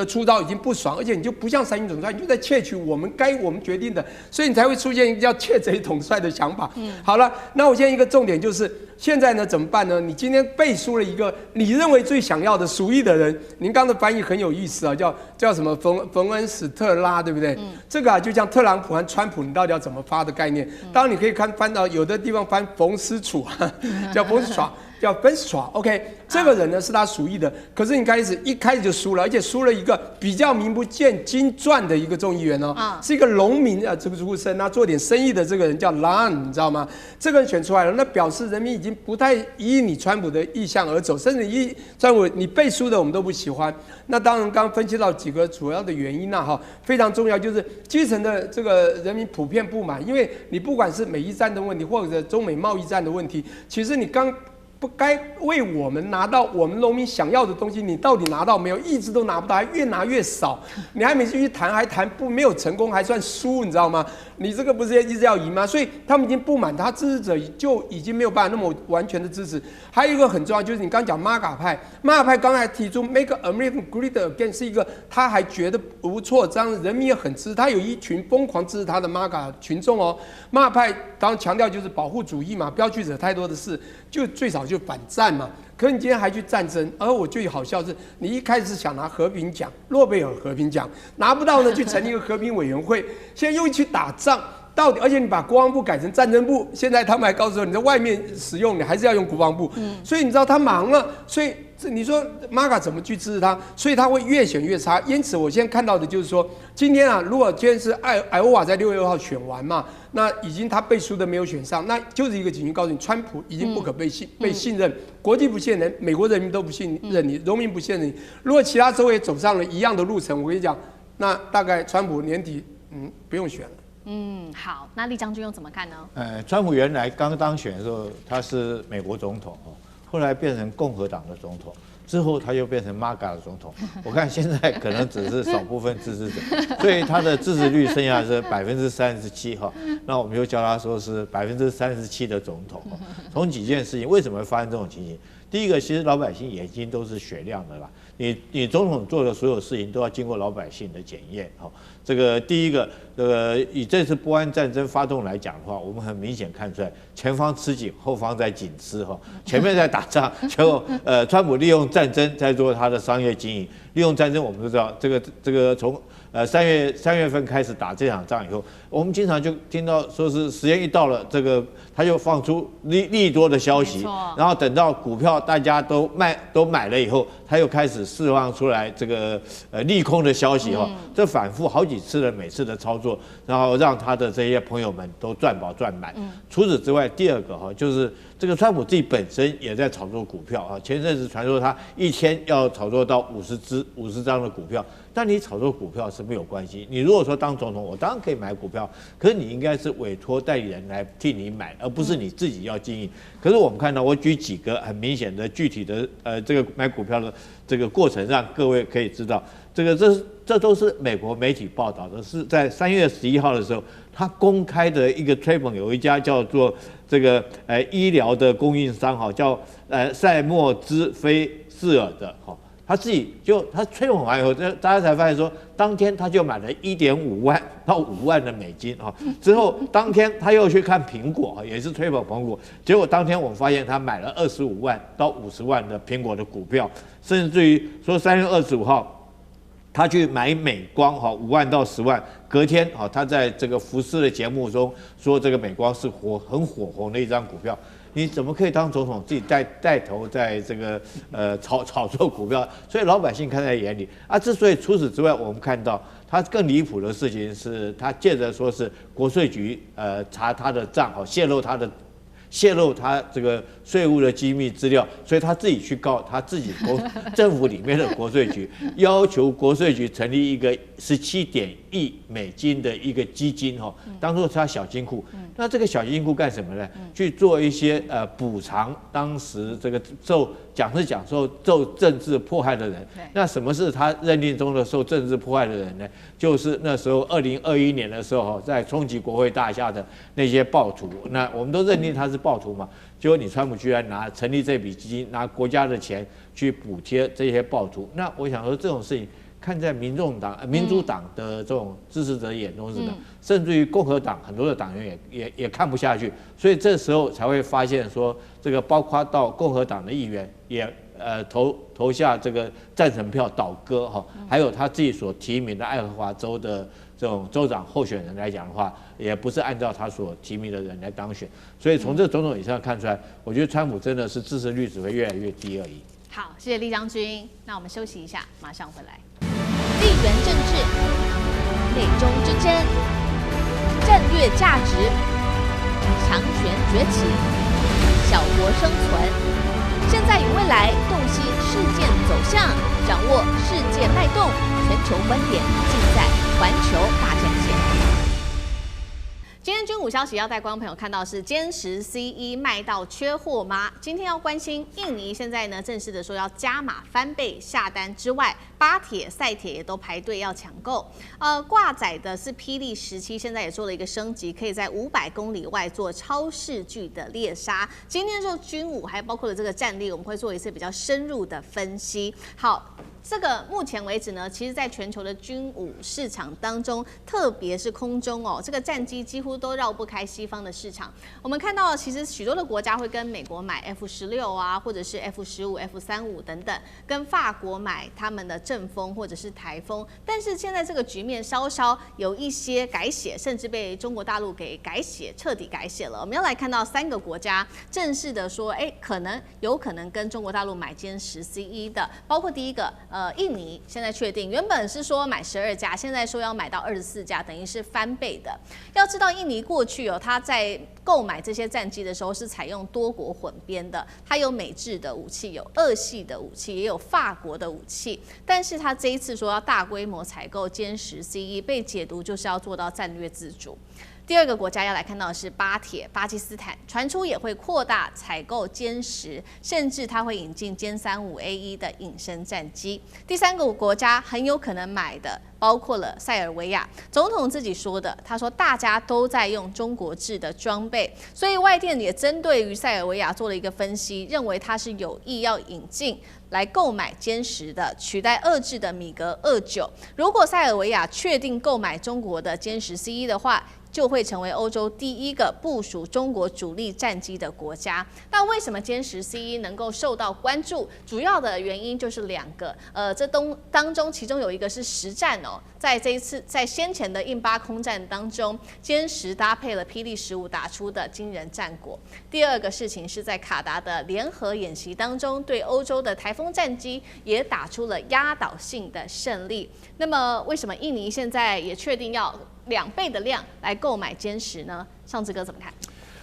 出招已经不爽，而且你就不像三军统帅，你就在窃取我们决定的，所以你才会出现一个叫窃贼统帅的想法。好了，那我现在一个重点就是。现在呢怎么办呢？你今天背书了一个你认为最想要的属意的人，您刚刚的翻译很有意思啊，叫什么冯恩史特拉，对不对？这个啊就像特朗普和川普，你到底要怎么发的概念？当然你可以翻到有的地方翻冯斯楚，叫冯斯楚。叫 Benstra，OK， 这个人呢是他属意的，可是你一开始就输了，而且输了一个比较名不见经传的一个众议员哦，是一个农民这个出身，他做点生意的这个人叫 Lan， 你知道吗？这个人选出来了，那表示人民已经不太依你川普的意向而走，甚至依川普你背书的我们都不喜欢。那当然，刚刚分析到几个主要的原因哈，非常重要，就是基层的这个人民普遍不满，因为你不管是美伊战的问题，或者中美贸易战的问题，其实你不该为我们拿到我们农民想要的东西，你到底拿到没有？一直都拿不到，还越拿越少。你还每次去谈，还谈没有成功，还算输，你知道吗？你这个不是一直要赢吗？所以他们已经不满，他支持者就已经没有办法那么完全的支持。还有一个很重要，就是你刚讲MAGA派，MAGA派刚才提出 Make America Great Again 是一个他还觉得不错，这样人民也很支持，他有一群疯狂支持他的 MAGA 群众哦。MAGA派当然强调就是保护主义嘛，不要去惹太多的事，就最少就反战嘛。可是你今天还去战争，而我最好笑是，你一开始想拿和平奖，诺贝尔和平奖拿不到呢，去成立一个和平委员会，现在又去打仗。到底，而且你把国防部改成战争部，现在他们还告诉我，你在外面使用，你还是要用国防部。所以你知道他忙了，所以你说 MAGA 怎么去支持他？所以他会越选越差。因此，我现在看到的就是说，今天啊，如果今天是艾欧瓦在6月2号选完嘛，那已经他背书的没有选上，那就是一个警讯，告诉你，川普已经不可被信任，国际不信任，美国人民都不信任你，农民不信任你。如果其他州也走上了一样的路程，我跟你讲，那大概川普年底不用选了。好，那厉将军又怎么看呢？川普原来刚当选的时候，他是美国总统哦，后来变成共和党的总统，之后他又变成 MAGA 的总统。我看现在可能只是少部分支持者，所以他的支持率剩下是37%哈。那我们就叫他说是37%的总统。从几件事情，为什么会发生这种情形？第一个，其实老百姓眼睛都是雪亮的啦。你总统做的所有事情都要经过老百姓的检验。哈，这个第一个，以这次波湾战争发动来讲的话，我们很明显看出来，前方吃紧，后方在紧吃哈。前面在打仗，结果川普利用战争在做他的商业经营。利用战争，我们都知道，这个从3月份开始打这场仗以后，我们经常就听到说是时间一到了，这个他就放出利多的消息，然后等到股票大家都买了以后，他又开始释放出来这个利空的消息哈，这反复好几次的每次的操作，然后让他的这些朋友们都赚饱赚满。除此之外，第二个哈就是这个川普自己本身也在炒作股票啊，前阵子传说他一天要炒作到50张的股票。但你炒作股票是没有关系。你如果说当总统，我当然可以买股票，可是你应该是委托代理人来替你买，而不是你自己要经营。可是我们看到，我举几个很明显的具体的这个买股票的这个过程，让各位可以知道，这都是美国媒体报道的，是在3月11号的时候，他公开的一个吹捧，有一家叫做这个医疗的供应商哈，叫赛默兹菲士尔的哈。他自己他吹捧完以后，大家才发现说，当天他就买了1.5万到5万的美金啊。之后当天他又去看苹果，也是吹捧苹果，结果当天我们发现他买了25万到50万的苹果的股票，甚至于说3月25号，他去买美光5万到10万，隔天他在这个福斯的节目中说这个美光是很火红的一张股票。你怎么可以当总统自己带头在这个炒作股票？所以老百姓看在眼里啊。之所以除此之外，我们看到他更离谱的事情是，他借着说是国税局查他的账泄露他这个税务的机密资料，所以他自己去告他自己政府里面的国税局，要求国税局成立一个17亿美金的一个基金当做他小金库。那这个小金库干什么呢？去做一些补偿当时这个受政治迫害的人。那什么是他认定中的受政治迫害的人呢？就是那时候2021年的时候在冲击国会大厦的那些暴徒。那我们都认定他是暴徒嘛，结果你川普居然成立这笔基金，拿国家的钱去补贴这些暴徒。那我想说这种事情，看在民主党的这种支持者眼中是的，甚至于共和党很多的党员也看不下去，所以这时候才会发现说，这个包括到共和党的议员也投下这个赞成票倒戈还有他自己所提名的爱荷华州的这种州长候选人来讲的话，也不是按照他所提名的人来当选，所以从这种种以上看出来，我觉得川普真的是支持率只会越来越低而已。好，谢谢厉将军。那我们休息一下，马上回来。地缘政治、美中之争、战略价值、强权崛起、小国生存。现在与未来洞悉事件走向，掌握世界脉动，全球观点尽在环球大战线。今天军武消息要带观众朋友看到是歼10 C1卖到缺货吗？今天要关心印尼现在呢正式的说要加码翻倍下单之外，巴铁、赛铁也都排队要抢购。挂载的是霹雳17，现在也做了一个升级，可以在500公里外做超视距的猎杀。今天就军武还包括了这个战力，我们会做一次比较深入的分析。好。这个目前为止呢，其实在全球的军武市场当中，特别是空中这个战机几乎都绕不开西方的市场。我们看到，其实许多的国家会跟美国买 F-16啊，或者是 F-15、F-35等等，跟法国买他们的阵风或者是台风。但是现在这个局面稍稍有一些改写，甚至被中国大陆给彻底改写了。我们要来看到3个国家正式的说，有可能跟中国大陆买歼10 C1的，包括第一个。印尼现在确定，原本是说买12架，现在说要买到24架，等于是翻倍的。要知道，印尼过去它在购买这些战机的时候是采用多国混编的，它有美制的武器，有俄系的武器，也有法国的武器。但是它这一次说要大规模采购歼10 C1，被解读就是要做到战略自主。第二个国家要来看到的是巴铁，巴基斯坦传出也会扩大采购歼10，甚至它会引进歼35A1的隐身战机。第3个国家很有可能买的包括了塞尔维亚，总统自己说的，他说大家都在用中国制的装备，所以外电也针对于塞尔维亚做了一个分析，认为它是有意要引进来购买歼10的，取代俄制的米格29。如果塞尔维亚确定购买中国的歼10 C1的话，就会成为欧洲第一个部署中国主力战机的国家。那为什么歼十 C 能够受到关注？主要的原因就是2个，这当中其中有一个是实战哦，在这一次在先前的印巴空战当中，歼十搭配了霹雳15打出的惊人战果。第2个事情是在卡达的联合演习当中，对欧洲的台风战机也打出了压倒性的胜利。那么为什么印尼现在也确定要2倍的量来购买歼十呢？尚志哥怎么看？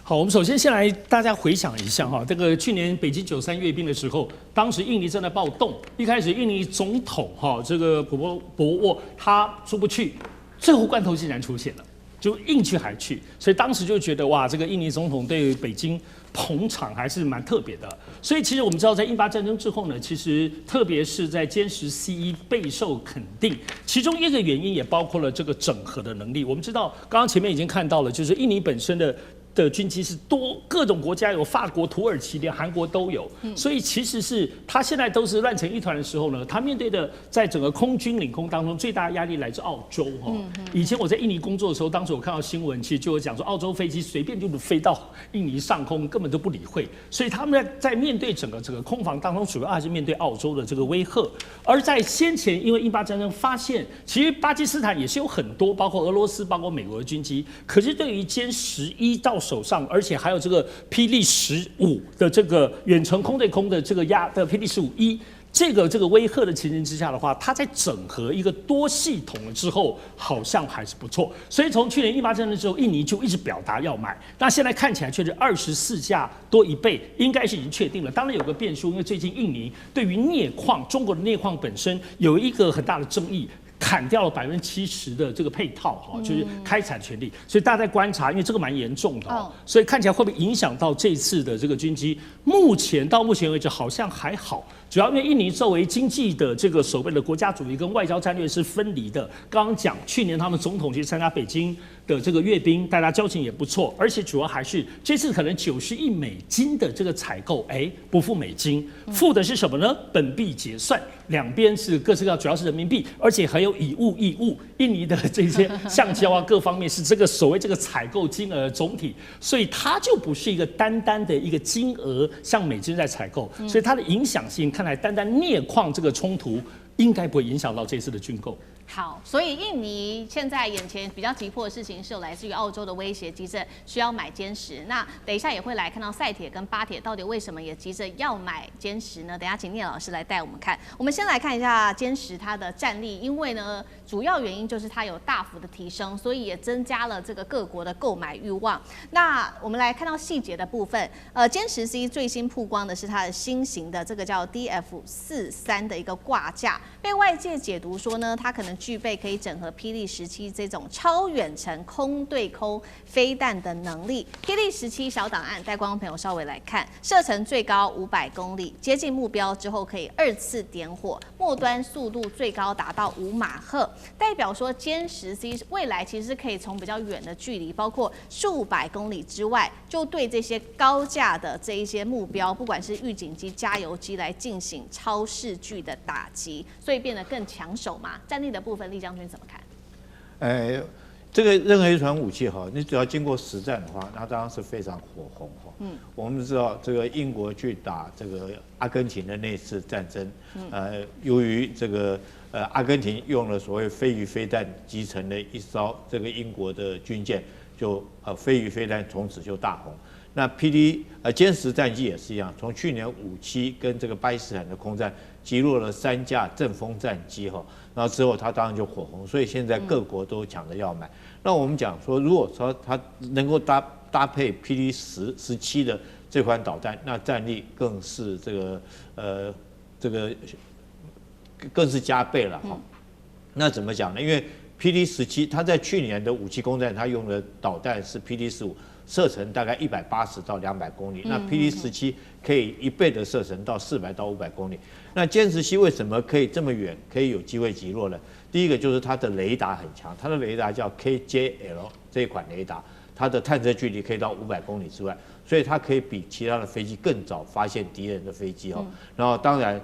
好，我们首先来大家回想一下哈，这个去年北京93阅兵的时候，当时印尼正在暴动，一开始印尼总统这个普博沃他出不去，最后关头竟然出现了，就硬去还去，所以当时就觉得哇，这个印尼总统对北京捧场还是蛮特别的。所以其实我们知道，在印巴战争之后呢，其实特别是在歼十 C 备受肯定，其中一个原因也包括了这个整合的能力。我们知道，刚刚前面已经看到了，就是印尼本身的军机是各种国家有，法国、土耳其连韩国都有，所以其实是他现在都是乱成一团的时候呢，他面对的在整个空军领空当中最大的压力来自澳洲哈。以前我在印尼工作的时候，当时我看到新闻，其实就有讲说澳洲飞机随便就飞到印尼上空，根本都不理会，所以他们在面对整个空防当中，主要还是面对澳洲的这个威吓。而在先前，因为印巴战争发现，其实巴基斯坦也是有很多，包括俄罗斯、包括美国的军机，可是对于歼11到手上，而且还有这个霹雳15的这个远程空对空的这个霹雳15E，这个威吓的情形之下的话，它在整合一个多系统了之后，好像还是不错。所以从去年印巴战争之后，印尼就一直表达要买，那现在看起来却是24架多1倍，应该是已经确定了。当然有个变数，因为最近印尼对于镍矿，中国的镍矿本身有一个很大的争议。砍掉了70%的这个配套哈，就是开采权利，所以大家在观察，因为这个蛮严重的，所以看起来会不会影响到这次的这个军机？到目前为止好像还好，主要因为印尼作为经济的这个所谓的国家主义跟外交战略是分离的。刚刚讲去年他们总统去参加北京的这个阅兵，大家交情也不错，而且主要还是这次可能90亿美金的这个采购，不付美金，付的是什么呢？本币结算，两边是各式各样，主要是人民币，而且还有以物易物。印尼的这些橡胶啊，各方面是这个所谓这个采购金额总体，所以它就不是一个单单的一个金额，像美金在采购，所以它的影响性看来，单单镍矿这个冲突应该不会影响到这次的军购。好，所以印尼现在眼前比较急迫的事情是有来自于澳洲的威胁，急着需要买歼十。那等一下也会来看到赛铁跟巴铁到底为什么也急着要买歼十呢？等一下请聂老师来带我们看。我们先来看一下歼十它的战力，因为呢主要原因就是它有大幅的提升，所以也增加了这个各国的购买欲望。那我们来看到细节的部分，歼十 C 最新曝光的是它的新型的这个叫 DF43的一个挂架，被外界解读说呢，它可能具备可以整合霹雳17这种超远程空对空飞弹的能力。霹雳17小档案带观众朋友稍微来看，射程最高500公里，接近目标之后可以2次点火，末端速度最高达到5马赫，代表说歼十 C 未来其实是可以从比较远的距离，包括数百公里之外，就对这些高架的这一些目标，不管是预警机、加油机来进行超视距的打击，所以变得更抢手嘛。战力的部分，厉将军怎么看？这个任何一款武器哈，你只要经过实战的话，那当然是非常火红哈。我们知道这个英国去打这个阿根廷的那次战争，由于这个阿根廷用了所谓飞鱼飞弹集成的一艘这个英国的军舰，就飞鱼飞弹从此就大红。那歼十战机也是一样，从去年57跟这个巴基斯坦的空战击落了3架阵风战机哈，然后之后它当然就火红，所以现在各国都抢着要买。那我们讲说，如果说它能够搭配霹雳17的这款导弹，那战力更是更是加倍了哈。那怎么讲呢？因为霹雳17它在去年的57空战，它用的导弹是霹雳15。射程大概180到200公里，那霹雳17可以1倍的射程到400到500公里。那歼十 C 为什么可以这么远，可以有机会击落呢？第一个就是它的雷达很强，它的雷达叫 KJL 这一款雷达，它的探测距离可以到500公里之外。所以它可以比其他的飞机更早发现敌人的飞机哦。然后当然，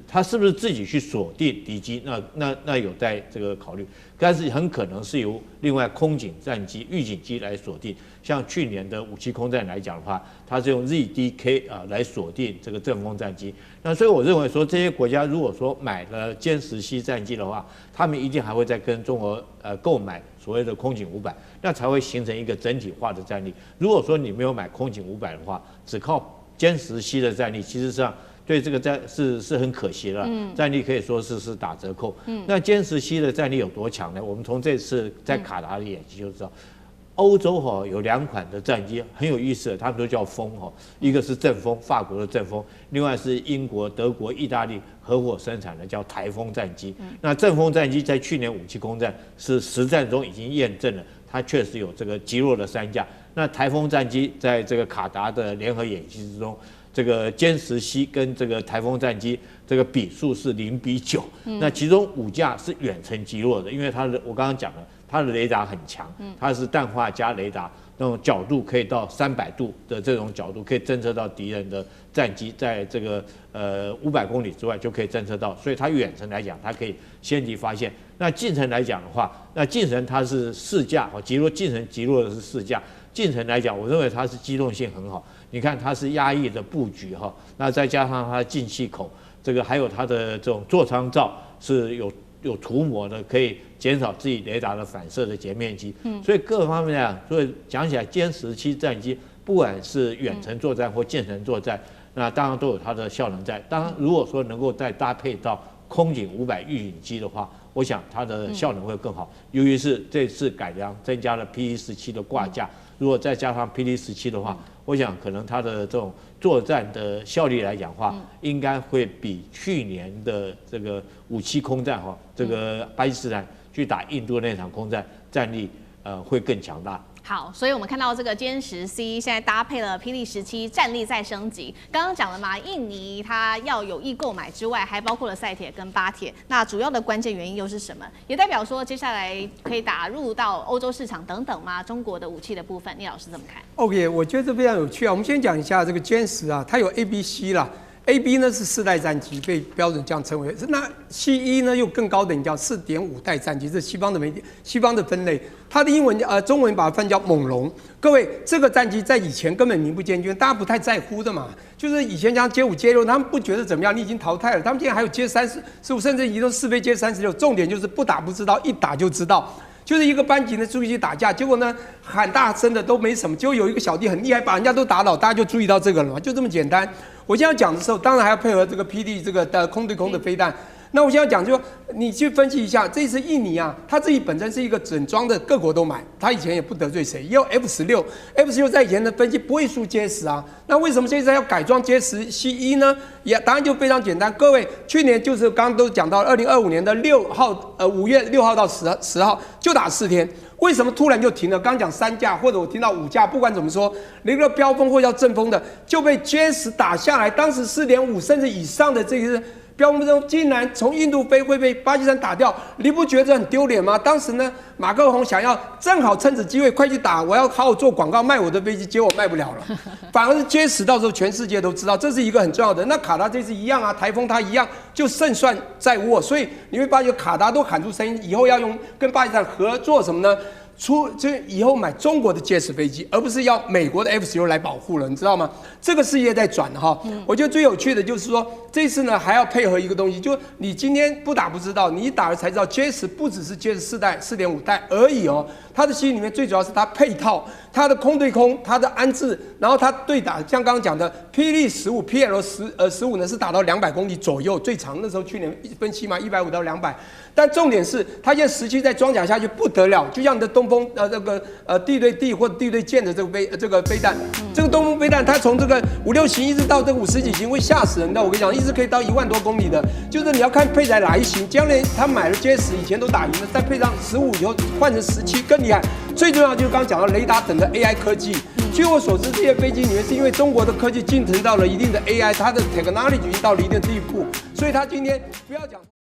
它是不是自己去锁定敌机？那有待这个考虑，但是很可能是由另外空警战机、预警机来锁定。像去年的57空战来讲的话，它是用 ZDK 来锁定这个阵风战机。那所以我认为说，这些国家如果说买了歼10C 战机的话，他们一定还会再跟中国购买所谓的空警500，那才会形成一个整体化的战力。如果说你没有买空警500的话，只靠歼10C 的战力，其实上对这个是很可惜了。战力可以说是打折扣。那歼10C 的战力有多强呢？我们从这次在卡达的演习就知道。欧洲有2款的战机很有意思的，他们都叫风一个是阵风，法国的阵风，另外是英国、德国、意大利合伙生产的叫台风战机。那阵风战机在去年57空战是实战中已经验证了，它确实有这个击落了3架。那台风战机在这个卡达的联合演习之中，这个歼10C跟这个台风战机这个比数是0比9，那其中5架是远程击落的，因为它的我刚刚讲了。它的雷达很强，它是氮化镓雷达，那种角度可以到300度的这种角度，可以侦测到敌人的战机在这个500公里之外就可以侦测到，所以它远程来讲，它可以先敌发现。那近程来讲的话，那近程它是4架，近程击落的是4架。近程来讲，我认为它是机动性很好。你看它是压抑的布局那再加上它的进气口，这个还有它的这种座舱罩是有涂膜的，可以减少自己雷达的反射的截面积。所以各方面来讲，所以讲起来，歼10C战机不管是远程作战或近程作战，那当然都有它的效能在。当然，如果说能够再搭配到空警500预警机的话，我想它的效能会更好。尤其是这次改良增加了 PD17的挂架，如果再加上 PD17的话，我想可能它的这种作战的效率来讲的话，应该会比去年的这个57空战这个巴基斯坦去打印度的那场空战战力会更强大。好，所以我们看到这个歼10C 现在搭配了霹雳17，战力再升级。刚刚讲了嘛，印尼它要有意购买之外，还包括了赛铁跟巴铁。那主要的关键原因又是什么？也代表说接下来可以打入到欧洲市场等等吗？中国的武器的部分，聂老师怎么看 ？OK， 我觉得这非常有趣啊。我们先讲一下这个歼10它有 A、B、C 啦。A、B 呢是4代战机，被标准这样称为。那 C1 呢又更高等叫4.5代战机，这是西方的分类。它的英文中文把它翻叫猛龙。各位，这个战机在以前根本名不见经，大家不太在乎的嘛。就是以前像歼5、歼6，他们不觉得怎么样，你已经淘汰了。他们现在还有歼35，甚至移动试飞歼36。重点就是不打不知道，一打就知道。就是一个班级呢出去打架，结果呢喊大声的都没什么，结果有一个小弟很厉害，把人家都打倒，大家就注意到这个了嘛，就这么简单。我现在讲的时候，当然还要配合这个 PD 这个的空对空的飞弹。那我现在讲就说，你去分析一下，这次印尼它自己本身是一个整装的，各国都买，它以前也不得罪谁，也有 F16 在以前的分析不会输歼10那为什么现在要改装歼10C1呢？答案就非常简单，各位，去年就是刚刚都讲到2025年的5月6号到10号就打4天。为什么突然就停了？刚讲3架，或者我听到5架，不管怎么说，那个标风或叫阵风的就被歼10打下来，当时4.5甚至以上的这些标风中竟然从印度飞会被巴基斯坦打掉，你不觉得很丢脸吗？当时呢，马克宏想要正好趁此机会快去打，我要好好做广告卖我的飞机，结果卖不了了，反而是歼10到时候全世界都知道，这是一个很重要的。那卡达这次一样台风它一样就胜算在握，所以你会发觉卡达都喊出声音，以后要用跟巴基斯坦合作什么呢？就以后买中国的歼10飞机，而不是要美国的 F16来保护了，你知道吗？这个世界在转我觉得最有趣的就是说，这次呢还要配合一个东西，就你今天不打不知道，你一打了才知道歼10不只是歼104代、4.5代而已它的系里面最主要是它配套，它的空对空，它的安置，然后它对打，像刚刚讲的霹雳15、PL15呢是打到200公里左右，最长那时候去年分析嘛，150到200。但重点是，它现在17再装甲下去不得了，就像你的东风这个地对地或地对舰的这个飞弹，这个东风飞弹它从这个5、6型一直到这个50几型会吓死人的。我跟你讲，一直可以到1万多公里的，就是你要看配在哪一型。将来他买了歼10以前都打赢了，再配上15以后换成17更厉害。最重要就是刚刚讲到雷达等的 AI 科技。据我所知，这些飞机里面是因为中国的科技进程到了一定的 AI， 它的 technology 已经到了一定的地步，所以它今天不要讲。